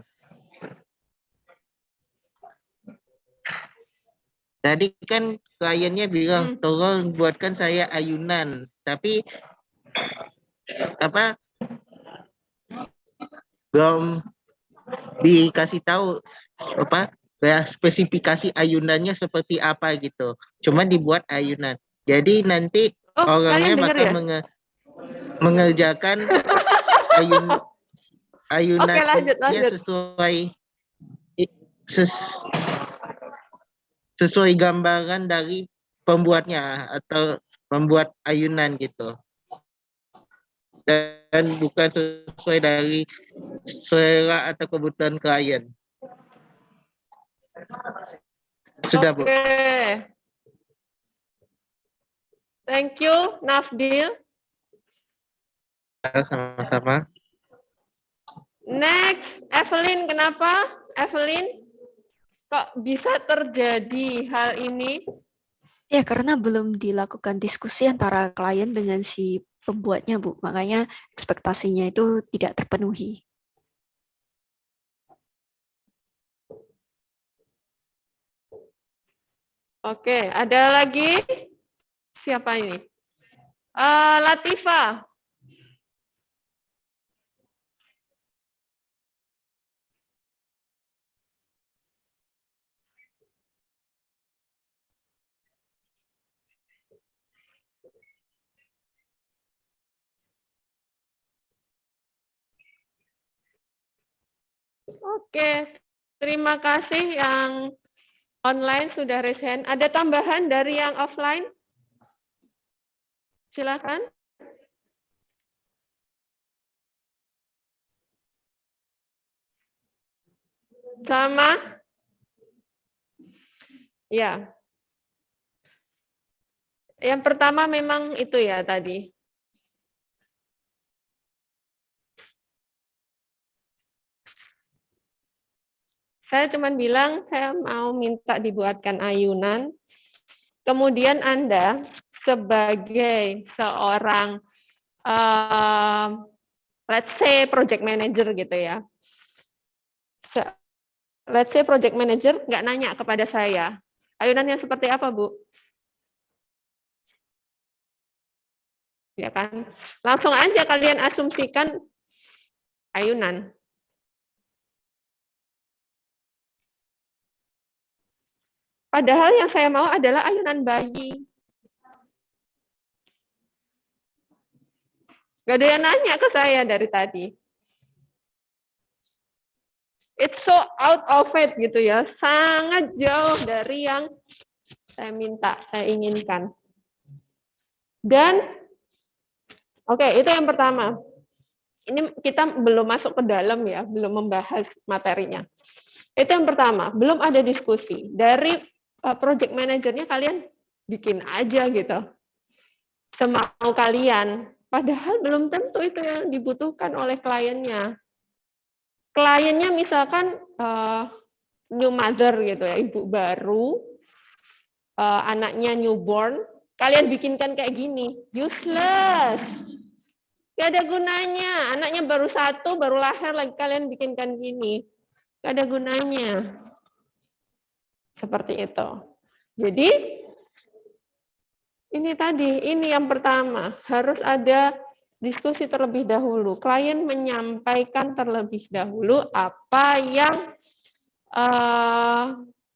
Tadi kan kliennya bilang tolong buatkan saya ayunan, tapi belum dikasih tahu spesifikasi ayunannya seperti apa gitu. Cuma dibuat ayunan. Jadi nanti orangnya kalian dengar bakal ya? mengerjakan Oke, lanjut. ayunannya sesuai gambaran dari pembuatnya atau membuat ayunan gitu. Dan bukan sesuai dari selera atau kebutuhan klien. Sudah, Bu. Oke. Thank you, Nafdil. Sama-sama. Next, Evelyn. Kenapa? Evelyn, kok bisa terjadi hal ini? Ya, karena belum dilakukan diskusi antara klien dengan si pembuatnya, Bu. Makanya ekspektasinya itu tidak terpenuhi. Oke, ada lagi? Siapa ini? Latifa. Oke, terima kasih yang online sudah raise hand. Ada tambahan dari yang offline? Silakan. Sama? Ya. Yang pertama memang itu ya tadi. Saya cuma bilang saya mau minta dibuatkan ayunan. Kemudian Anda sebagai seorang let's say project manager gitu ya. Let's say project manager nggak nanya kepada saya, ayunan yang seperti apa, Bu? Ya kan? Langsung aja kalian asumsikan ayunan. Padahal yang saya mau adalah ayunan bayi. Gak ada yang nanya ke saya dari tadi. It's so out of it gitu ya. Sangat jauh dari yang saya minta, saya inginkan. Dan, oke, itu yang pertama. Ini kita belum masuk ke dalam ya, belum membahas materinya. Itu yang pertama, belum ada diskusi. Dari project manajernya kalian bikin aja gitu. Semau kalian. Padahal belum tentu itu yang dibutuhkan oleh kliennya. Kliennya misalkan new mother gitu ya, ibu baru, anaknya newborn, kalian bikinkan kayak gini, useless. Gak ada gunanya, anaknya baru 1, baru lahir lagi kalian bikinkan gini. Gak ada gunanya. Seperti itu. Jadi, ini yang pertama, harus ada diskusi terlebih dahulu. Klien menyampaikan terlebih dahulu apa yang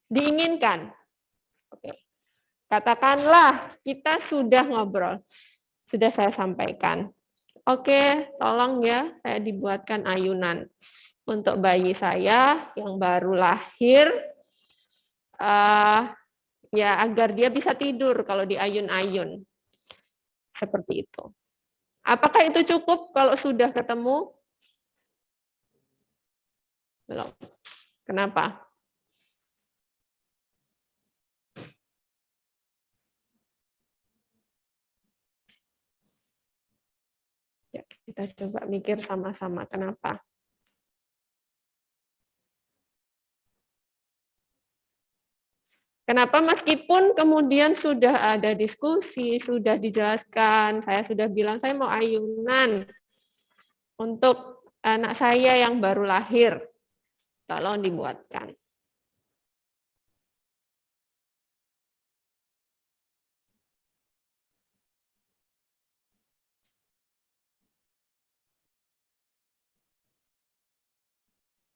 diinginkan. Oke. Katakanlah kita sudah ngobrol, sudah saya sampaikan. Oke, tolong ya, saya dibuatkan ayunan untuk bayi saya yang baru lahir, ya agar dia bisa tidur kalau diayun-ayun. Seperti itu. Apakah itu cukup kalau sudah ketemu? Belum. Kenapa? Ya, kita coba mikir sama-sama kenapa. Kenapa meskipun kemudian sudah ada diskusi, sudah dijelaskan, saya sudah bilang saya mau ayunan untuk anak saya yang baru lahir, tolong dibuatkan.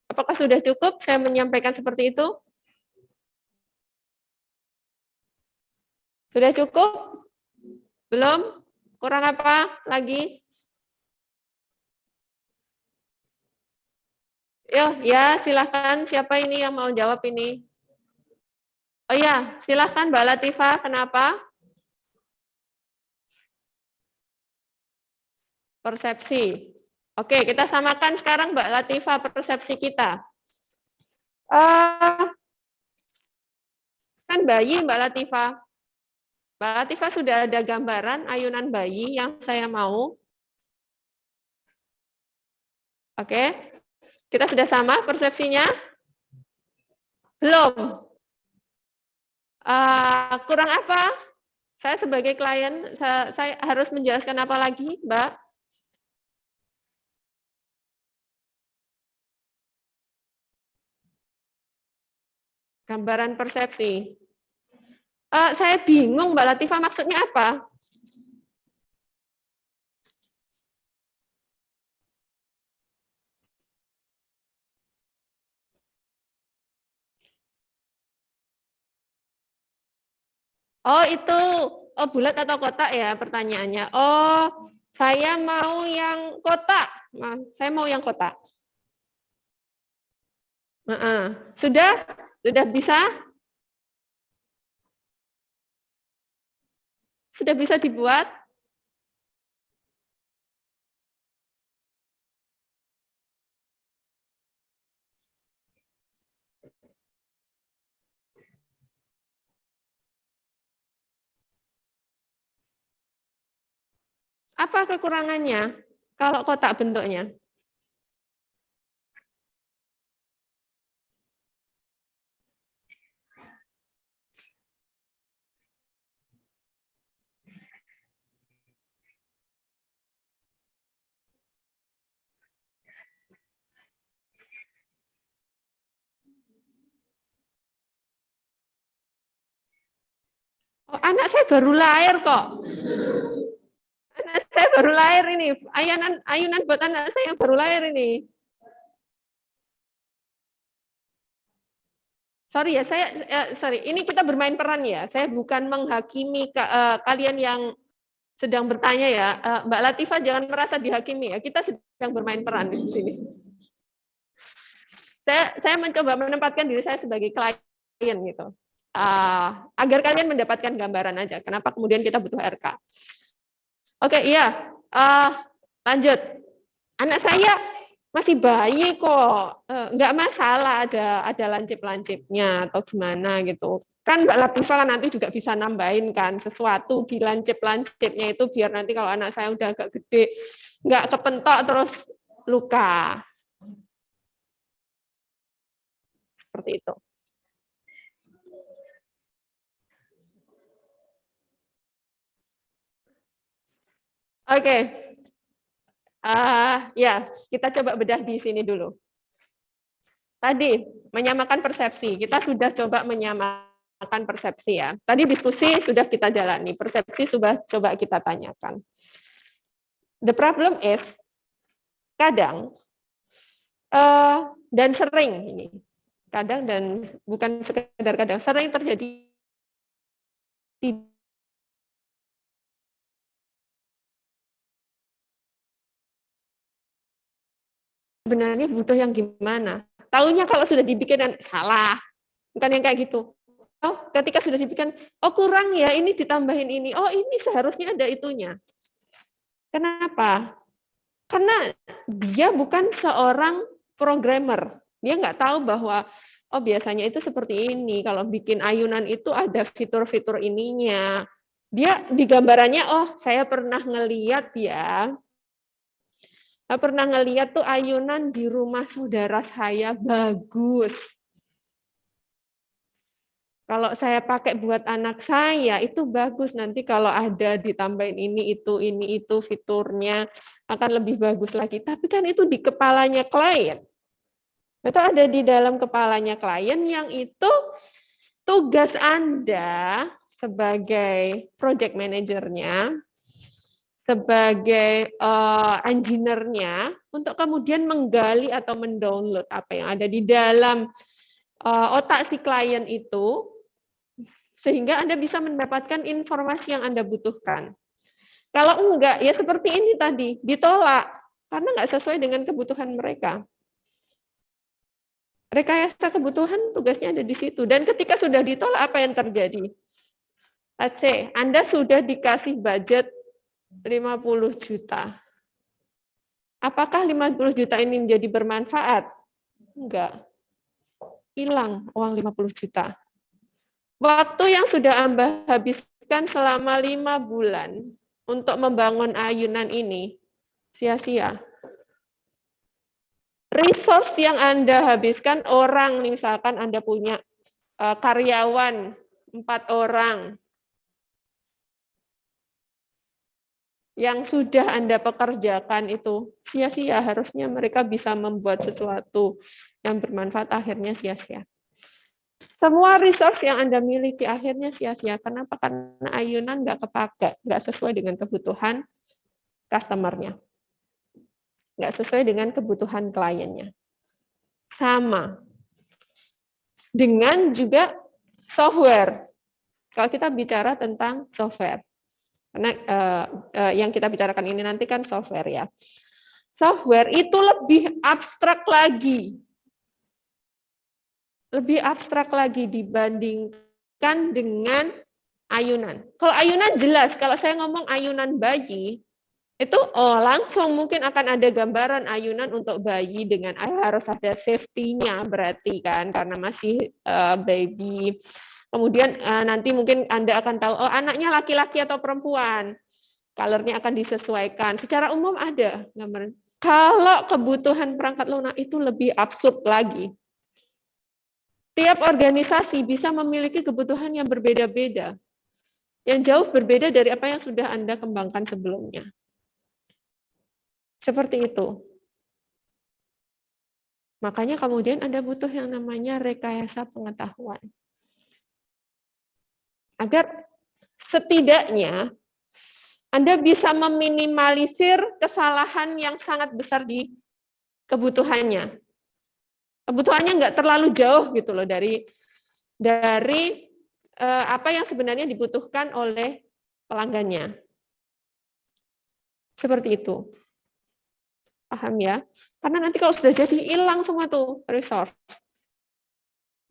Apakah sudah cukup saya menyampaikan seperti itu? Sudah cukup? Belum? Kurang apa lagi? Ya, silahkan. Siapa ini yang mau jawab ini? Oh ya, silahkan Mbak Latifah. Kenapa? Persepsi. Oke, kita samakan sekarang Mbak Latifah persepsi kita. Kan bayi Mbak Latifah. Mbak Latifah sudah ada gambaran ayunan bayi yang saya mau. Oke, kita sudah sama persepsinya? Belum. Kurang apa? Saya sebagai klien, saya harus menjelaskan apa lagi, Mbak? Gambaran persepsi. Saya bingung, Mbak Latifah, maksudnya apa? Oh, itu bulat atau kotak ya pertanyaannya. Oh, saya mau yang kotak. Nah, saya mau yang kotak. Sudah bisa? Sudah bisa dibuat? Apa kekurangannya kalau kotak bentuknya? Oh, anak saya baru lahir kok. Anak saya baru lahir ini. Ayunan buat anak saya yang baru lahir ini. Sorry ya, sorry. Ini kita bermain peran ya. Saya bukan menghakimi kalian yang sedang bertanya ya. Mbak Latifah jangan merasa dihakimi ya. Kita sedang bermain peran di sini. Saya mencoba menempatkan diri saya sebagai klien gitu. Agar kalian mendapatkan gambaran aja. Kenapa kemudian kita butuh RK. Oke, iya. Lanjut. Anak saya masih bayi kok, nggak masalah ada lancip-lancipnya atau gimana gitu. Kan Mbak Latifah nanti juga bisa nambahin kan sesuatu di lancip-lancipnya itu biar nanti kalau anak saya udah agak gede nggak kepentok terus luka. Seperti itu. Oke. Ya, kita coba bedah di sini dulu. Tadi, menyamakan persepsi. Kita sudah coba menyamakan persepsi ya. Tadi diskusi sudah kita jalani, persepsi sudah coba kita tanyakan. The problem is, kadang, dan sering ini, kadang dan bukan sekedar kadang, sering terjadi sebenarnya butuh yang gimana? Taunya kalau sudah dibikin salah, bukan yang kayak gitu. Oh, ketika sudah dibikin, oh kurang ya, ini ditambahin ini. Oh, ini seharusnya ada itunya. Kenapa? Karena dia bukan seorang programmer. Dia nggak tahu bahwa oh biasanya itu seperti ini. Kalau bikin ayunan itu ada fitur-fitur ininya. Dia di gambarannya, oh saya pernah ngeliat ya. Saya pernah ngeliat tuh ayunan di rumah saudara saya bagus. Kalau saya pakai buat anak saya itu bagus, nanti kalau ada ditambahin ini itu fiturnya akan lebih bagus lagi. Tapi kan itu di kepalanya klien. Itu ada di dalam kepalanya klien yang itu tugas Anda sebagai project manajernya, sebagai engineer-nya untuk kemudian menggali atau mendownload apa yang ada di dalam otak si klien itu, sehingga Anda bisa mendapatkan informasi yang Anda butuhkan. Kalau enggak, ya seperti ini tadi, ditolak karena nggak sesuai dengan kebutuhan mereka. Rekayasa kebutuhan tugasnya ada di situ. Dan ketika sudah ditolak, apa yang terjadi? Let's say, Anda sudah dikasih budget 50 juta. Apakah 50 juta ini menjadi bermanfaat? Enggak. Hilang uang 50 juta. Waktu yang sudah Anda habiskan selama 5 bulan untuk membangun ayunan ini, sia-sia. Resource yang Anda habiskan, orang, misalkan Anda punya karyawan 4 orang, yang sudah Anda pekerjakan itu sia-sia, harusnya mereka bisa membuat sesuatu yang bermanfaat, akhirnya sia-sia. Semua resource yang Anda miliki akhirnya sia-sia. Kenapa? Karena ayunan nggak kepakai, nggak sesuai dengan kebutuhan customer-nya. Nggak sesuai dengan kebutuhan kliennya. Sama. Dengan juga software. Kalau kita bicara tentang software. Karena yang kita bicarakan ini nanti kan software ya. Software itu lebih abstrak lagi. Lebih abstrak lagi dibandingkan dengan ayunan. Kalau ayunan jelas, kalau saya ngomong ayunan bayi, itu langsung mungkin akan ada gambaran ayunan untuk bayi dengan harus ada safety-nya berarti kan, karena masih baby. Kemudian nanti mungkin Anda akan tahu, oh anaknya laki-laki atau perempuan. Color-nya akan disesuaikan. Secara umum ada gambaran. Kalau kebutuhan perangkat lunak itu lebih absurd lagi. Tiap organisasi bisa memiliki kebutuhan yang berbeda-beda. Yang jauh berbeda dari apa yang sudah Anda kembangkan sebelumnya. Seperti itu. Makanya kemudian Anda butuh yang namanya rekayasa pengetahuan. Agar setidaknya Anda bisa meminimalisir kesalahan yang sangat besar di kebutuhannya. Kebutuhannya nggak terlalu jauh gitu loh dari apa yang sebenarnya dibutuhkan oleh pelanggannya. Seperti itu. Paham ya? Karena nanti kalau sudah jadi hilang semua tuh resource.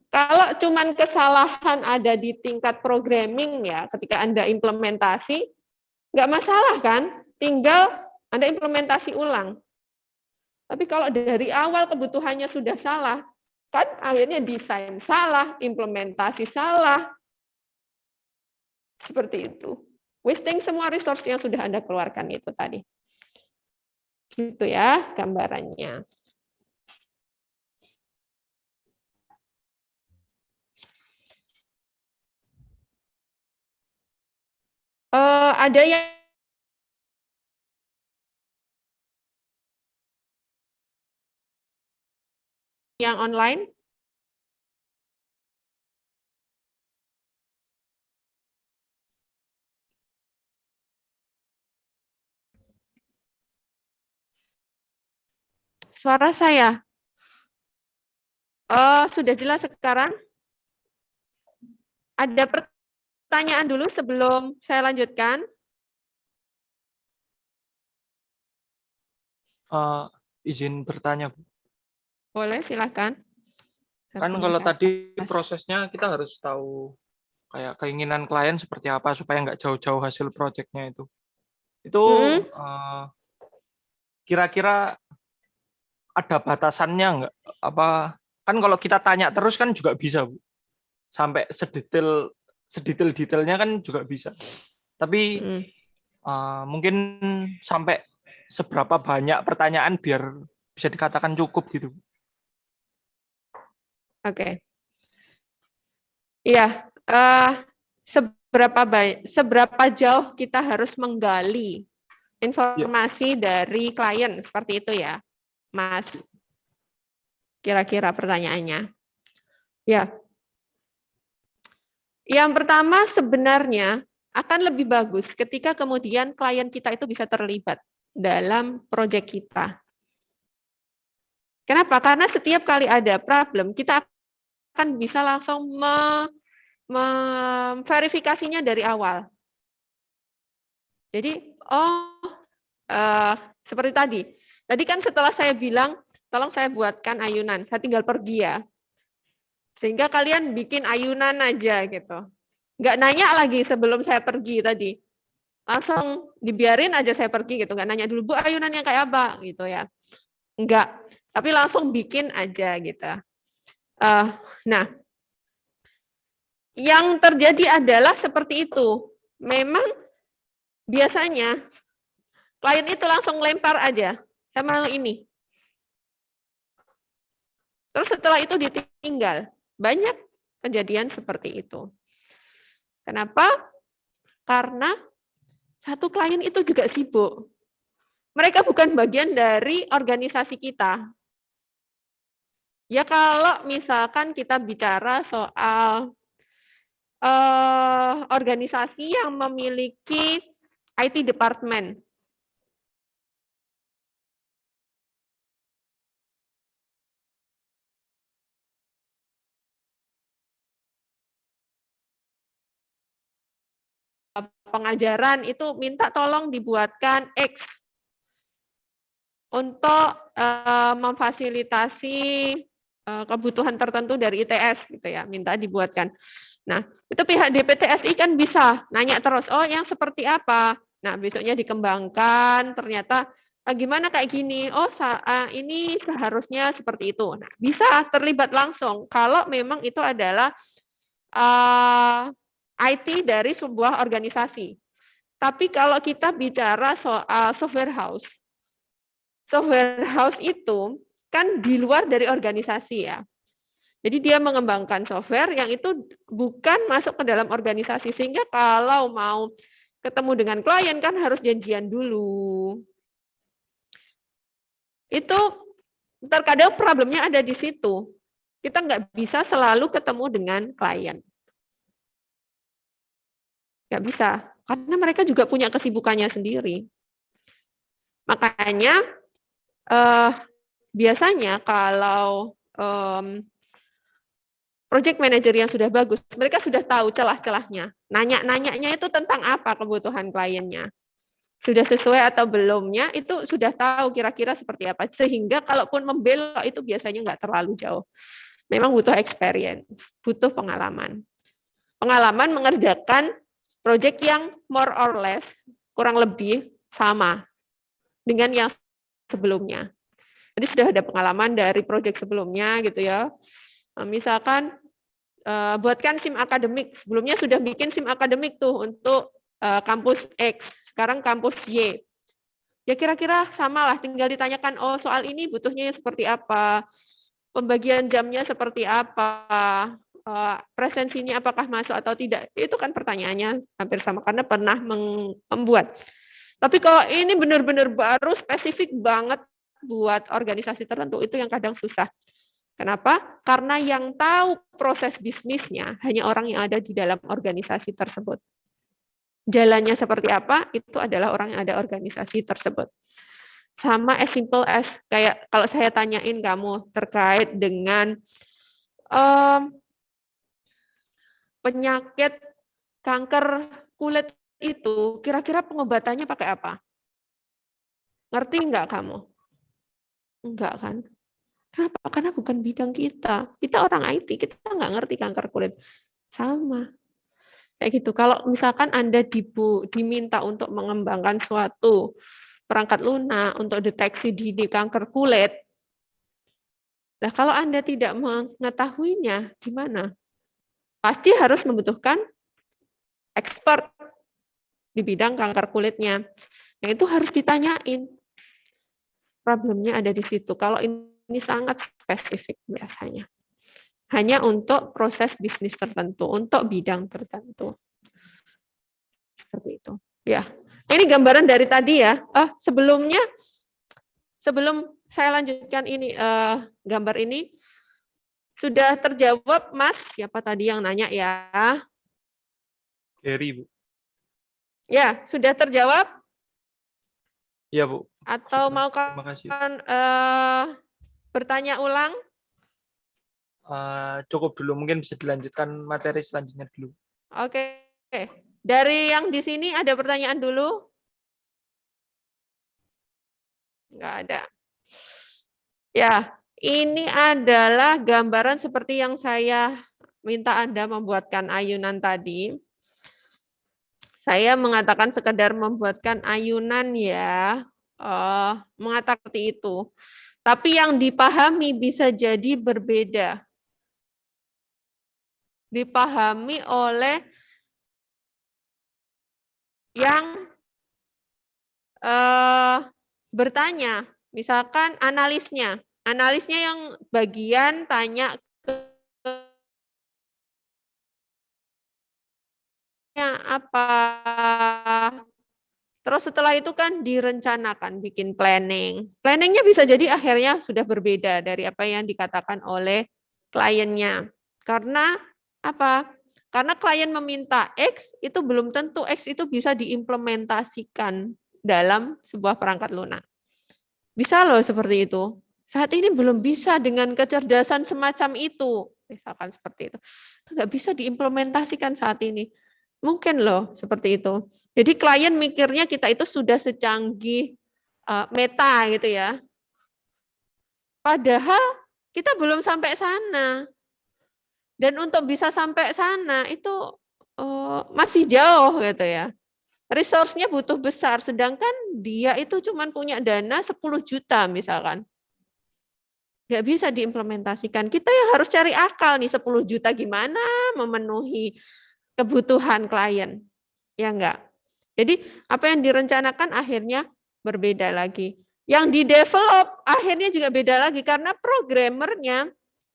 Kalau cuman kesalahan ada di tingkat programming ya, ketika Anda implementasi, nggak masalah kan? Tinggal Anda implementasi ulang. Tapi kalau dari awal kebutuhannya sudah salah, kan akhirnya desain salah, implementasi salah. Seperti itu. Wasting semua resource yang sudah Anda keluarkan itu tadi. Gitu ya gambarannya. Ada yang online? Suara saya. Sudah jelas sekarang? Ada pertanyaan dulu sebelum saya lanjutkan? Izin bertanya, Bu. Boleh, silakan. Kan kalau tadi prosesnya kita harus tahu kayak keinginan klien seperti apa supaya nggak jauh-jauh hasil proyeknya itu. Itu kira-kira ada batasannya nggak? Apa kan kalau kita tanya terus kan juga bisa, Bu. Sampai sedetail-detailnya kan juga bisa. Tapi mungkin sampai seberapa banyak pertanyaan biar bisa dikatakan cukup gitu. Oke. Iya, seberapa jauh kita harus menggali informasi dari klien seperti itu ya, Mas? Kira-kira pertanyaannya. Ya. Yang pertama sebenarnya akan lebih bagus ketika kemudian klien kita itu bisa terlibat dalam proyek kita. Kenapa? Karena setiap kali ada problem, kita akan bisa langsung memverifikasinya dari awal. Jadi Seperti tadi. Tadi kan setelah saya bilang, tolong saya buatkan ayunan. Saya tinggal pergi ya. Sehingga kalian bikin ayunan aja gitu. Nggak nanya lagi sebelum saya pergi tadi. Langsung dibiarin aja saya pergi gitu. Nggak nanya dulu, Bu, ayunan yang kayak apa gitu ya. Enggak. Tapi langsung bikin aja gitu. Nah, yang terjadi adalah seperti itu. Memang biasanya klien itu langsung lempar aja. Saya mau ini. Terus setelah itu ditinggal. Banyak kejadian seperti itu. Kenapa? Karena satu klien itu juga sibuk. Mereka bukan bagian dari organisasi kita. Ya kalau misalkan kita bicara soal organisasi yang memiliki IT department. Pengajaran itu minta tolong dibuatkan X untuk memfasilitasi kebutuhan tertentu dari ITS gitu ya, minta dibuatkan. Nah, itu pihak DPTSI kan bisa nanya terus, oh yang seperti apa? Nah, besoknya dikembangkan, ternyata gimana kayak gini? Oh, ini seharusnya seperti itu. Nah, bisa terlibat langsung kalau memang itu adalah IT dari sebuah organisasi. Tapi kalau kita bicara soal software house itu kan di luar dari organisasi ya. Jadi dia mengembangkan software yang itu bukan masuk ke dalam organisasi. Sehingga kalau mau ketemu dengan klien kan harus janjian dulu. Itu terkadang problemnya ada di situ. Kita nggak bisa selalu ketemu dengan klien. Nggak bisa, karena mereka juga punya kesibukannya sendiri. Makanya biasanya kalau project manager yang sudah bagus, mereka sudah tahu celah-celahnya. Nanya-nanyanya itu tentang apa kebutuhan kliennya. Sudah sesuai atau belumnya, itu sudah tahu kira-kira seperti apa. Sehingga kalaupun membelok itu biasanya nggak terlalu jauh. Memang butuh experience, butuh pengalaman. Pengalaman mengerjakan project yang more or less, kurang lebih sama dengan yang sebelumnya. Jadi sudah ada pengalaman dari project sebelumnya gitu ya. Misalkan buatkan SIM akademik, sebelumnya sudah bikin SIM akademik tuh untuk kampus X, sekarang kampus Y. Ya kira-kira sama lah, tinggal ditanyakan, oh soal ini butuhnya seperti apa, pembagian jamnya seperti apa, presensinya apakah masuk atau tidak, itu kan pertanyaannya hampir sama karena pernah membuat. Tapi kalau ini benar-benar baru spesifik banget buat organisasi tertentu, itu yang kadang susah. Kenapa? Karena yang tahu proses bisnisnya hanya orang yang ada di dalam organisasi tersebut. Jalannya seperti apa, itu adalah orang yang ada organisasi tersebut. Sama as simple as kayak kalau saya tanyain kamu terkait dengan penyakit kanker kulit itu, kira-kira pengobatannya pakai apa? Ngerti nggak kamu? Enggak kan? Kenapa? Karena bukan bidang kita. Kita orang IT, kita nggak ngerti kanker kulit. Sama. Kayak gitu. Kalau misalkan Anda diminta untuk mengembangkan suatu perangkat lunak untuk deteksi dini kanker kulit, nah kalau Anda tidak mengetahuinya, gimana? Pasti harus membutuhkan expert di bidang kanker kulitnya. Nah, itu harus ditanyain. Problemnya ada di situ. Kalau ini sangat spesifik biasanya. Hanya untuk proses bisnis tertentu, untuk bidang tertentu. Seperti itu. Ya. Ini gambaran dari tadi ya. Sebelum saya lanjutkan ini gambar ini sudah terjawab, Mas. Siapa tadi yang nanya ya? Gary, Bu. Ya, sudah terjawab? Iya, Bu. Atau Sudah. mau Terima kasih. bertanya ulang? Cukup dulu, mungkin bisa dilanjutkan materi selanjutnya dulu. Oke. Dari yang di sini ada pertanyaan dulu? Nggak ada. Ya, ini adalah gambaran seperti yang saya minta Anda membuatkan ayunan tadi. Saya mengatakan sekedar membuatkan ayunan ya, mengatakan seperti itu. Tapi yang dipahami bisa jadi berbeda. Dipahami oleh yang bertanya, misalkan analisnya yang bagian tanya ke apa, terus setelah itu kan direncanakan, bikin planning. Planningnya bisa jadi akhirnya sudah berbeda dari apa yang dikatakan oleh kliennya. Karena apa? Karena klien meminta X, itu belum tentu X itu bisa diimplementasikan dalam sebuah perangkat lunak. Bisa loh seperti itu. Saat ini belum bisa dengan kecerdasan semacam itu. Misalkan seperti itu. Itu nggak bisa diimplementasikan saat ini. Mungkin loh seperti itu. Jadi klien mikirnya kita itu sudah secanggih Meta gitu ya. Padahal kita belum sampai sana. Dan untuk bisa sampai sana itu masih jauh gitu ya. Resource-nya butuh besar, sedangkan dia itu cuma punya dana 10 juta misalkan. Nggak bisa diimplementasikan. Kita yang harus cari akal nih 10 juta gimana memenuhi kebutuhan klien. Ya enggak? Jadi apa yang direncanakan akhirnya berbeda lagi. Yang di-develop akhirnya juga beda lagi karena programmernya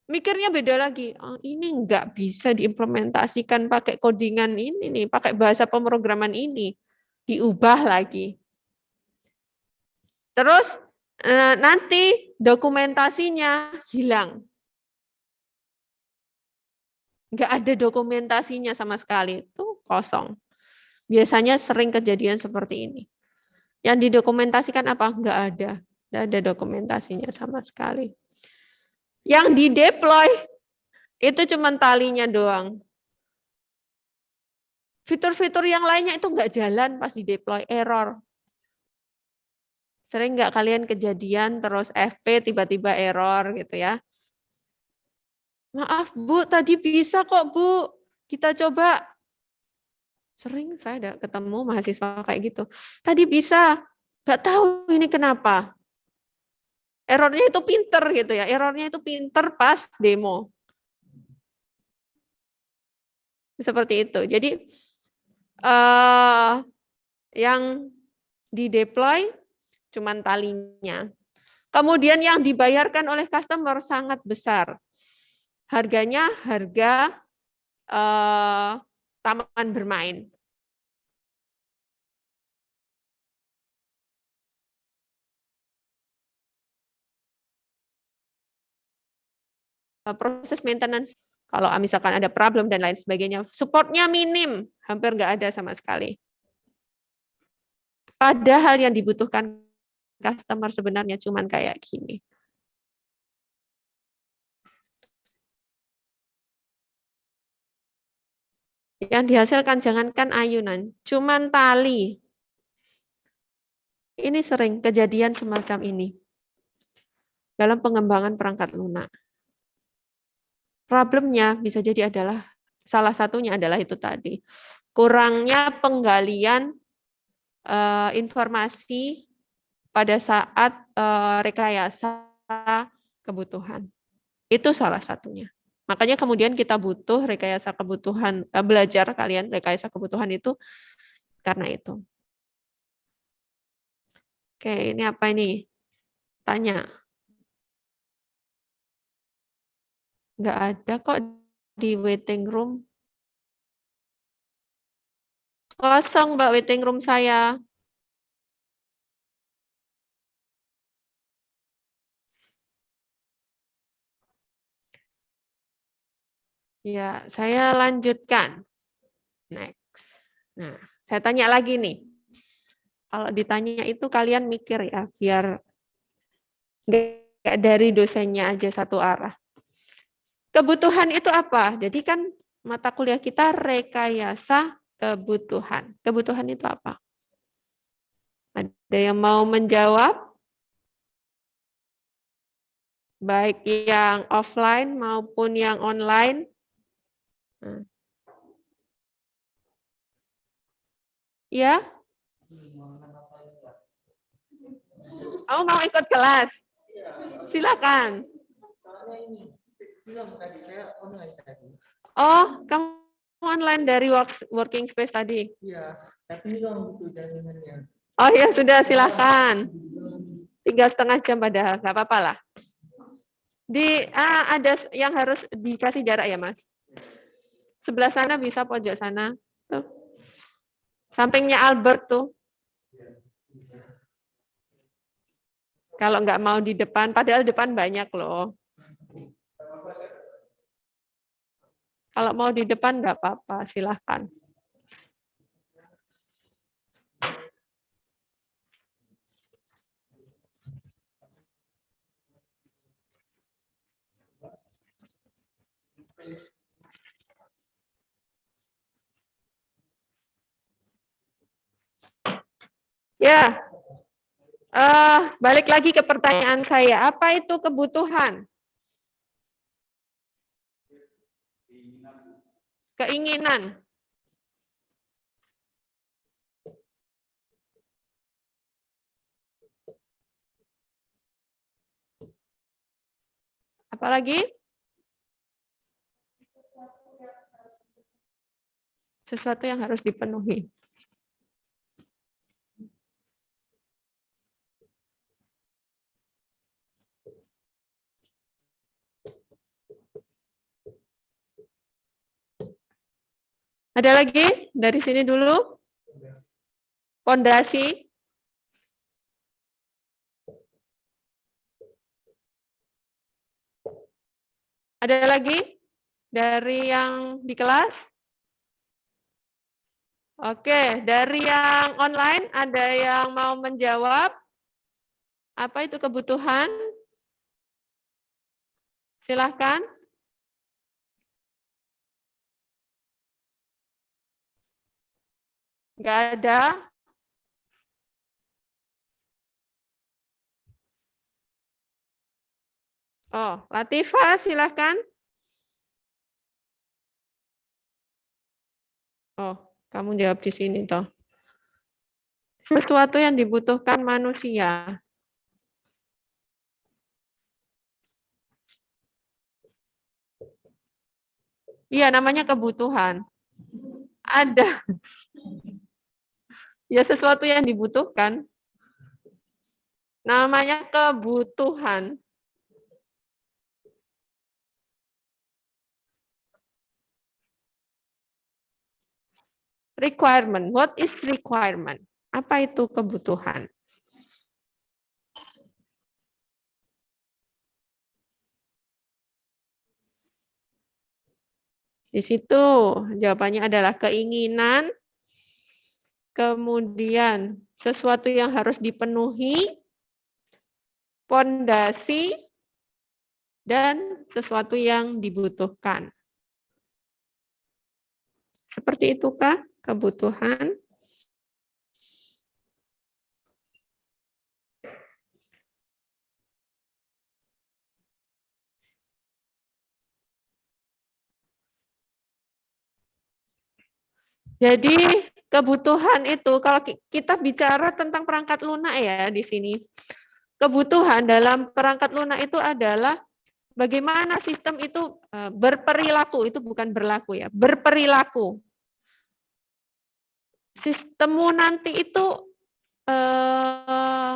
mikirnya beda lagi. Oh, ini nggak bisa diimplementasikan pakai codingan ini nih, pakai bahasa pemrograman ini. Diubah lagi. Terus nanti dokumentasinya hilang. Nggak ada dokumentasinya sama sekali. Itu kosong. Biasanya sering kejadian seperti ini. Yang didokumentasikan apa? Nggak ada. Nggak ada dokumentasinya sama sekali. Yang di-deploy itu cuma talinya doang. Fitur-fitur yang lainnya itu nggak jalan pas di-deploy, error. Sering nggak kalian kejadian terus FP tiba-tiba error gitu ya? Maaf Bu, tadi bisa kok Bu, kita coba. Sering saya ada ketemu mahasiswa kayak gitu. Tadi bisa, nggak tahu ini kenapa. Errornya itu pinter gitu ya, errornya itu pinter pas demo. Seperti itu. Jadi yang di-deploy cuman talinya. Kemudian yang dibayarkan oleh customer sangat besar. Harganya harga taman bermain. Proses maintenance, kalau misalkan ada problem dan lain sebagainya, supportnya minim, hampir nggak ada sama sekali. Padahal yang dibutuhkan customer sebenarnya cuman kayak gini. Yang dihasilkan jangankan ayunan, cuman tali. Ini sering kejadian semacam ini dalam pengembangan perangkat lunak. Problemnya bisa jadi adalah, salah satunya adalah itu tadi, kurangnya penggalian informasi pada saat rekayasa kebutuhan. Itu salah satunya. Makanya kemudian kita butuh rekayasa kebutuhan, belajar kalian rekayasa kebutuhan itu karena itu. Oke, ini apa ini? Tanya. Nggak ada kok di waiting room. Kosong Mbak waiting room saya. Ya, saya lanjutkan. Next. Nah, saya tanya lagi nih. Kalau ditanya itu kalian mikir ya, biar nggak dari dosennya aja satu arah. Kebutuhan itu apa? Jadi kan mata kuliah kita rekayasa kebutuhan. Kebutuhan itu apa? Ada yang mau menjawab? baik yang offline maupun yang online. Nah. Ya? Kamu mau ikut kelas? Silakan. Oh, kamu online dari working space tadi? Iya, tapi belum butuh jaringannya. Oh ya sudah, silakan. Tinggal setengah jam padahal, nggak apa-apa lah. Ada yang harus dikasih jarak ya, Mas? Sebelah sana bisa, pojok sana. Tuh. Sampingnya Albert tuh. Kalau nggak mau di depan, padahal depan banyak loh. Kalau mau di depan nggak apa-apa, silahkan. Ya, balik lagi ke pertanyaan saya. Apa itu kebutuhan? Keinginan. Apalagi? Sesuatu yang harus dipenuhi. Ada lagi? Dari sini dulu. Pondasi. Ada lagi? Dari yang di kelas? Oke, dari yang online ada yang mau menjawab? Apa itu kebutuhan? Silahkan. Nggak ada. Oh, Latifah, silahkan. Oh, kamu jawab di sini toh. Sesuatu yang dibutuhkan manusia. Iya, namanya kebutuhan. Ada. Ya, sesuatu yang dibutuhkan. Namanya kebutuhan. Requirement. What is requirement? Apa itu kebutuhan? Di situ jawabannya adalah keinginan, kemudian sesuatu yang harus dipenuhi, pondasi, dan sesuatu yang dibutuhkan. Seperti itukah kebutuhan? Jadi kebutuhan itu kalau kita bicara tentang perangkat lunak ya di sini. Kebutuhan dalam perangkat lunak itu adalah bagaimana sistem itu berperilaku, itu bukan berlaku ya, berperilaku. Sistemmu nanti itu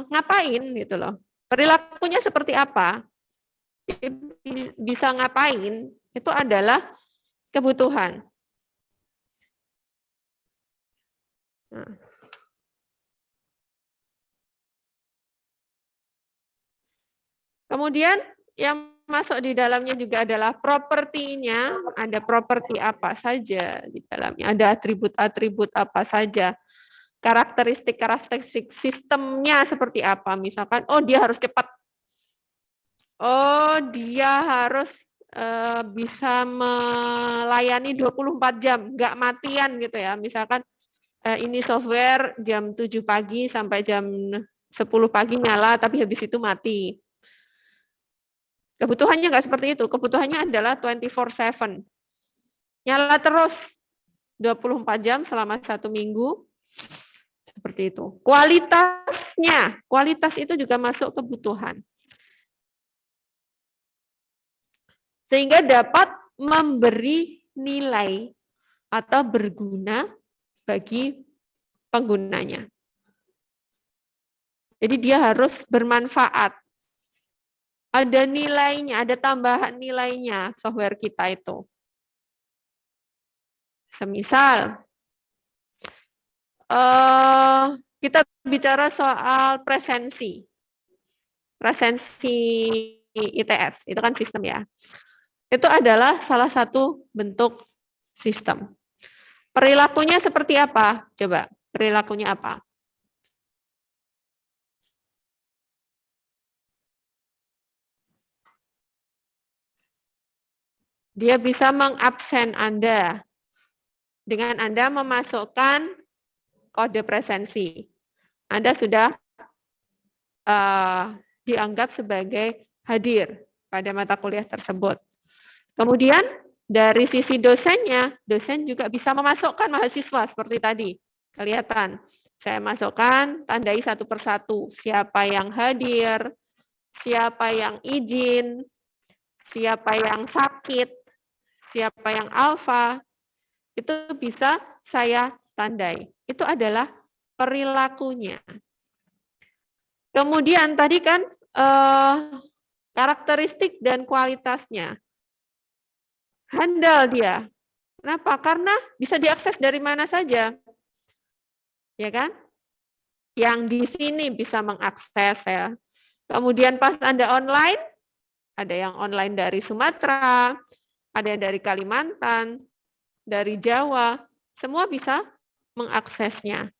ngapain gitu loh. Perilakunya seperti apa? Bisa ngapain? Itu adalah kebutuhan. Nah. Kemudian yang masuk di dalamnya juga adalah propertinya. Ada properti apa saja di dalamnya. Ada atribut-atribut apa saja. Karakteristik sistemnya seperti apa. Misalkan, oh dia harus cepat. Oh dia harus bisa melayani 24 jam. Nggak matian gitu ya. Misalkan ini software jam 7 pagi sampai jam 10 pagi nyala, tapi habis itu mati. Kebutuhannya nggak seperti itu. Kebutuhannya adalah 24/7. Nyala terus 24 jam selama 1 minggu. Seperti itu. Kualitasnya, kualitas itu juga masuk kebutuhan. Sehingga dapat memberi nilai atau berguna bagi penggunanya. Jadi dia harus bermanfaat. Ada nilainya, ada tambahan nilainya software kita itu. Semisal, kita bicara soal presensi. Presensi ITS, itu kan sistem ya. Itu adalah salah satu bentuk sistem. Perilakunya seperti apa? Coba, perilakunya apa? Dia bisa mengabsen Anda dengan Anda memasukkan kode presensi. Anda sudah dianggap sebagai hadir pada mata kuliah tersebut. Kemudian dari sisi dosennya, dosen juga bisa memasukkan mahasiswa seperti tadi. Kelihatan, saya masukkan, tandai satu persatu. Siapa yang hadir, siapa yang izin, siapa yang sakit, siapa yang alfa, itu bisa saya tandai. Itu adalah perilakunya. Kemudian tadi kan karakteristik dan kualitasnya. Handal dia. Kenapa? Karena bisa diakses dari mana saja. Ya kan? Yang di sini bisa mengakses ya. Kemudian pas Anda online, ada yang online dari Sumatera, ada yang dari Kalimantan, dari Jawa, semua bisa mengaksesnya.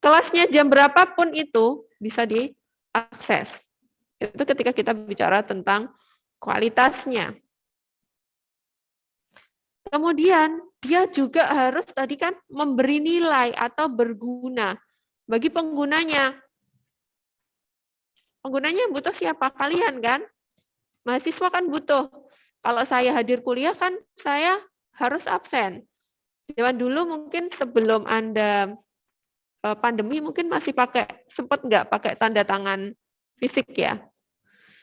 Kelasnya jam berapapun itu bisa diakses. Itu ketika kita bicara tentang kualitasnya. Kemudian dia juga harus tadi kan memberi nilai atau berguna bagi penggunanya. Penggunanya butuh siapa? Kalian kan? Mahasiswa kan butuh. Kalau saya hadir kuliah kan saya harus absen. Zaman dulu mungkin sebelum Anda pandemi mungkin masih sempat nggak pakai tanda tangan fisik ya.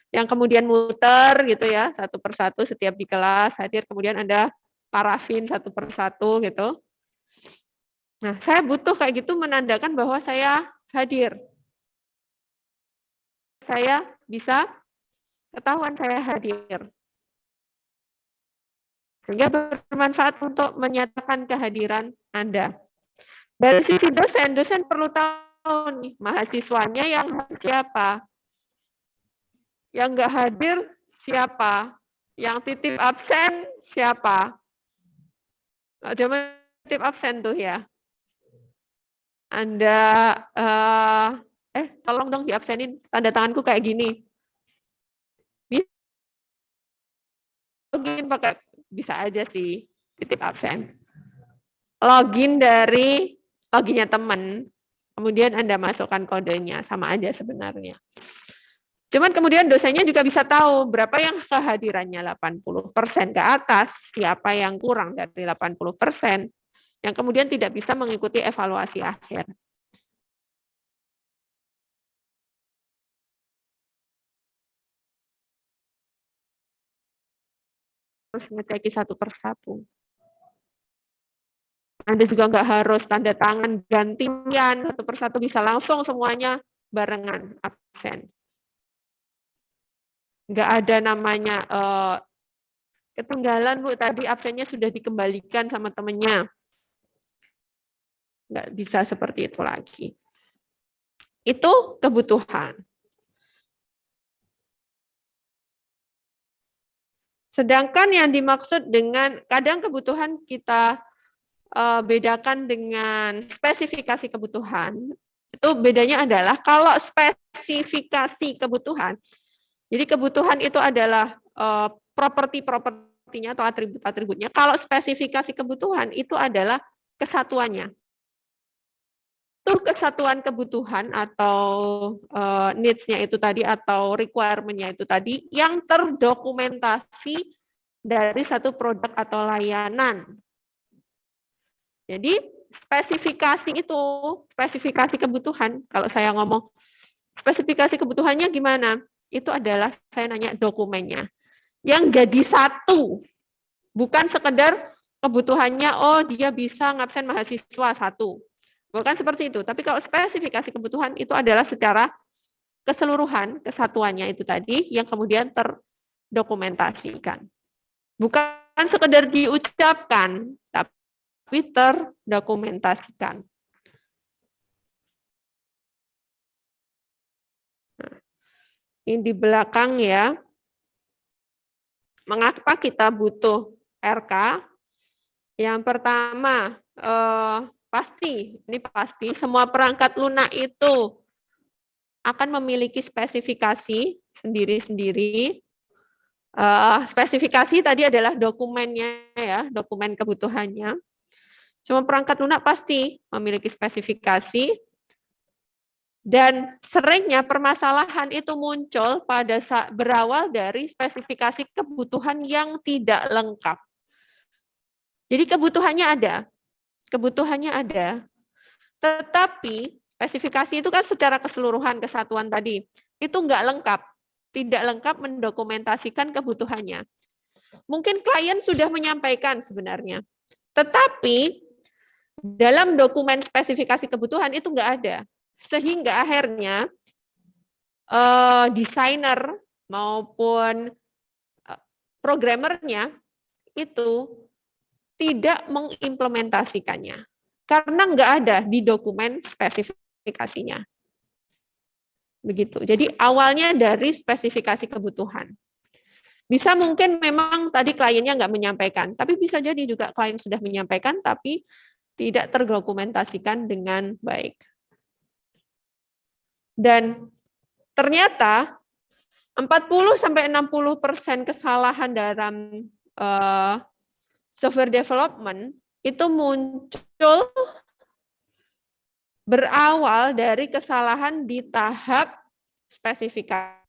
Yang kemudian muter gitu ya, satu persatu setiap di kelas hadir, kemudian Anda parafin satu persatu gitu. Nah, saya butuh kayak gitu menandakan bahwa saya hadir. Saya bisa ketahuan saya hadir. Sehingga bermanfaat untuk menyatakan kehadiran Anda. Dari sisi dosen, dosen perlu tahu nih mahasiswanya yang siapa. Yang nggak hadir siapa. Yang titip absen siapa. Jangan titip absen tuh ya. Anda, tolong dong diabsenin, tanda tanganku kayak gini. Login pakai, bisa aja sih, titip absen. Login dari loginnya teman, kemudian Anda masukkan kodenya, sama aja sebenarnya. Cuman kemudian dosennya juga bisa tahu berapa yang kehadirannya 80% ke atas, siapa yang kurang dari 80%, yang kemudian tidak bisa mengikuti evaluasi akhir. Harus ngeceki satu persatu. Anda juga nggak harus tanda tangan gantian, satu persatu bisa langsung semuanya barengan absen. Nggak ada namanya ketinggalan Bu, tadi absennya sudah dikembalikan sama temennya. Nggak bisa seperti itu lagi. Itu kebutuhan. Sedangkan yang dimaksud dengan, kadang kebutuhan kita bedakan dengan spesifikasi kebutuhan. Itu bedanya adalah kalau spesifikasi kebutuhan, jadi kebutuhan itu adalah properti-propertinya atau atribut-atributnya. Kalau spesifikasi kebutuhan itu adalah kesatuannya. kesatuan kebutuhan atau needs-nya itu tadi atau requirement-nya itu tadi yang terdokumentasi dari satu produk atau layanan. Jadi spesifikasi itu, spesifikasi kebutuhan, kalau saya ngomong spesifikasi kebutuhannya gimana? Itu adalah saya nanya dokumennya. Yang jadi satu, bukan sekedar kebutuhannya, oh dia bisa ngabsen mahasiswa satu. Bukan seperti itu, tapi kalau spesifikasi kebutuhan itu adalah secara keseluruhan, kesatuannya itu tadi, yang kemudian terdokumentasikan. Bukan sekedar diucapkan, tapi terdokumentasikan. Nah, ini di belakang ya. Mengapa kita butuh RK? Yang pertama, pasti semua perangkat lunak itu akan memiliki spesifikasi sendiri-sendiri. Spesifikasi tadi adalah dokumennya ya, dokumen kebutuhannya. Semua perangkat lunak pasti memiliki spesifikasi. Dan seringnya permasalahan itu muncul pada saat berawal dari spesifikasi kebutuhan yang tidak lengkap. Jadi kebutuhannya ada, tetapi spesifikasi itu kan secara keseluruhan kesatuan tadi, itu nggak lengkap, tidak lengkap mendokumentasikan kebutuhannya. Mungkin klien sudah menyampaikan sebenarnya, tetapi dalam dokumen spesifikasi kebutuhan itu nggak ada, sehingga akhirnya desainer maupun programmernya itu tidak mengimplementasikannya karena nggak ada di dokumen spesifikasinya. Begitu. Jadi awalnya dari spesifikasi kebutuhan. Bisa mungkin memang tadi kliennya nggak menyampaikan, tapi bisa jadi juga klien sudah menyampaikan tapi tidak terdokumentasikan dengan baik. Dan ternyata 40-60% kesalahan dalam software development itu muncul berawal dari kesalahan di tahap spesifikasi.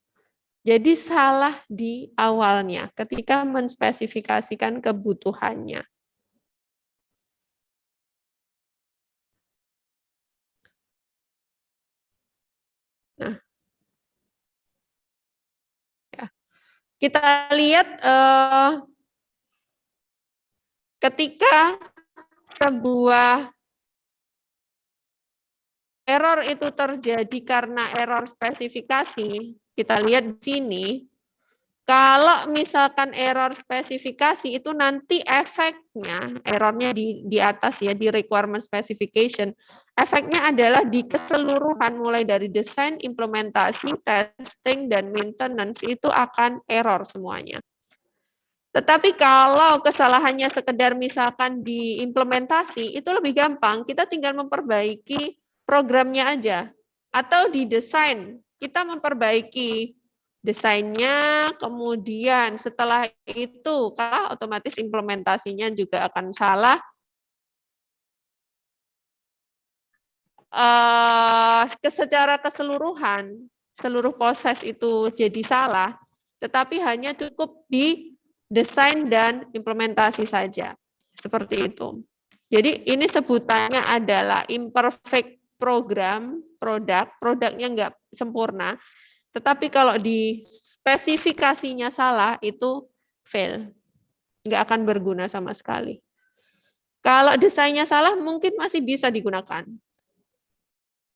Jadi salah di awalnya ketika menspesifikasikan kebutuhannya. Nah, ya. Kita lihat ketika sebuah error itu terjadi karena error spesifikasi, kita lihat di sini, kalau misalkan error spesifikasi itu nanti efeknya, errornya di atas ya, di requirement specification, efeknya adalah di keseluruhan mulai dari desain, implementasi, testing, dan maintenance itu akan error semuanya. Tetapi kalau kesalahannya sekedar misalkan di implementasi, itu lebih gampang, kita tinggal memperbaiki programnya aja. Atau di desain, kita memperbaiki desainnya, kemudian setelah itu, kalau otomatis implementasinya juga akan salah. Secara keseluruhan, seluruh proses itu jadi salah, tetapi hanya cukup di desain dan implementasi saja. Seperti itu. Jadi ini sebutannya adalah imperfect program, produknya nggak sempurna. Tetapi kalau di spesifikasinya salah, itu fail. Nggak akan berguna sama sekali. Kalau desainnya salah, mungkin masih bisa digunakan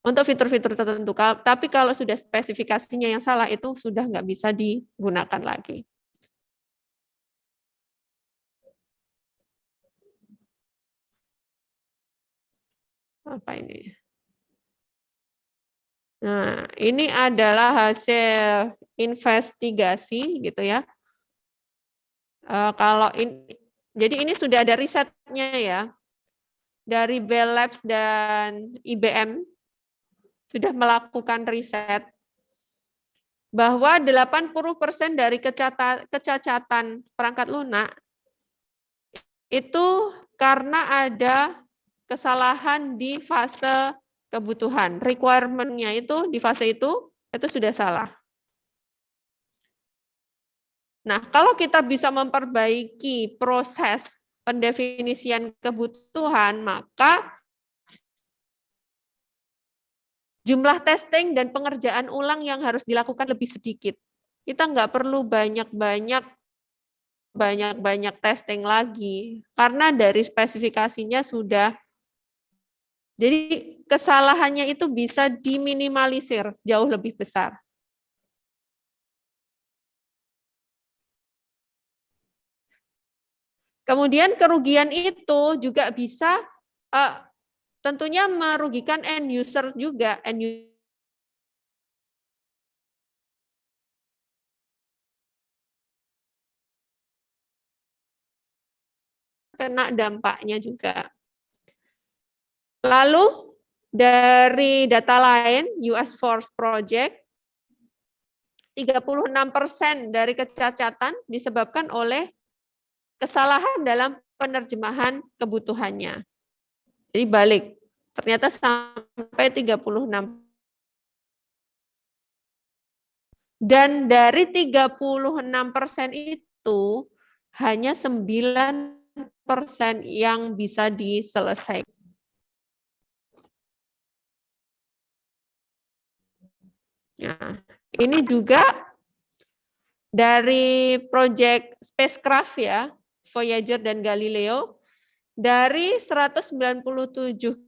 untuk fitur-fitur tertentu. Tapi kalau sudah spesifikasinya yang salah, itu sudah nggak bisa digunakan lagi. Apa ini? Nah, ini adalah hasil investigasi gitu ya. Jadi ini sudah ada risetnya ya. Dari Bell Labs dan IBM sudah melakukan riset bahwa 80% dari kecacatan perangkat lunak itu karena ada kesalahan di fase kebutuhan. Requirement-nya itu di fase itu sudah salah. Nah, kalau kita bisa memperbaiki proses pendefinisian kebutuhan, maka jumlah testing dan pengerjaan ulang yang harus dilakukan lebih sedikit. Kita nggak perlu banyak-banyak testing lagi, karena dari spesifikasinya sudah. Jadi kesalahannya itu bisa diminimalisir jauh lebih besar. Kemudian kerugian itu juga bisa tentunya merugikan end user juga. Kena dampaknya juga. Lalu dari data lain, US Force Project, 36% dari kecacatan disebabkan oleh kesalahan dalam penerjemahan kebutuhannya. Jadi balik, ternyata sampai 36. Dan dari 36% itu hanya 9% yang bisa diselesaikan. Nah, ini juga dari proyek spacecraft ya, Voyager dan Galileo, dari 197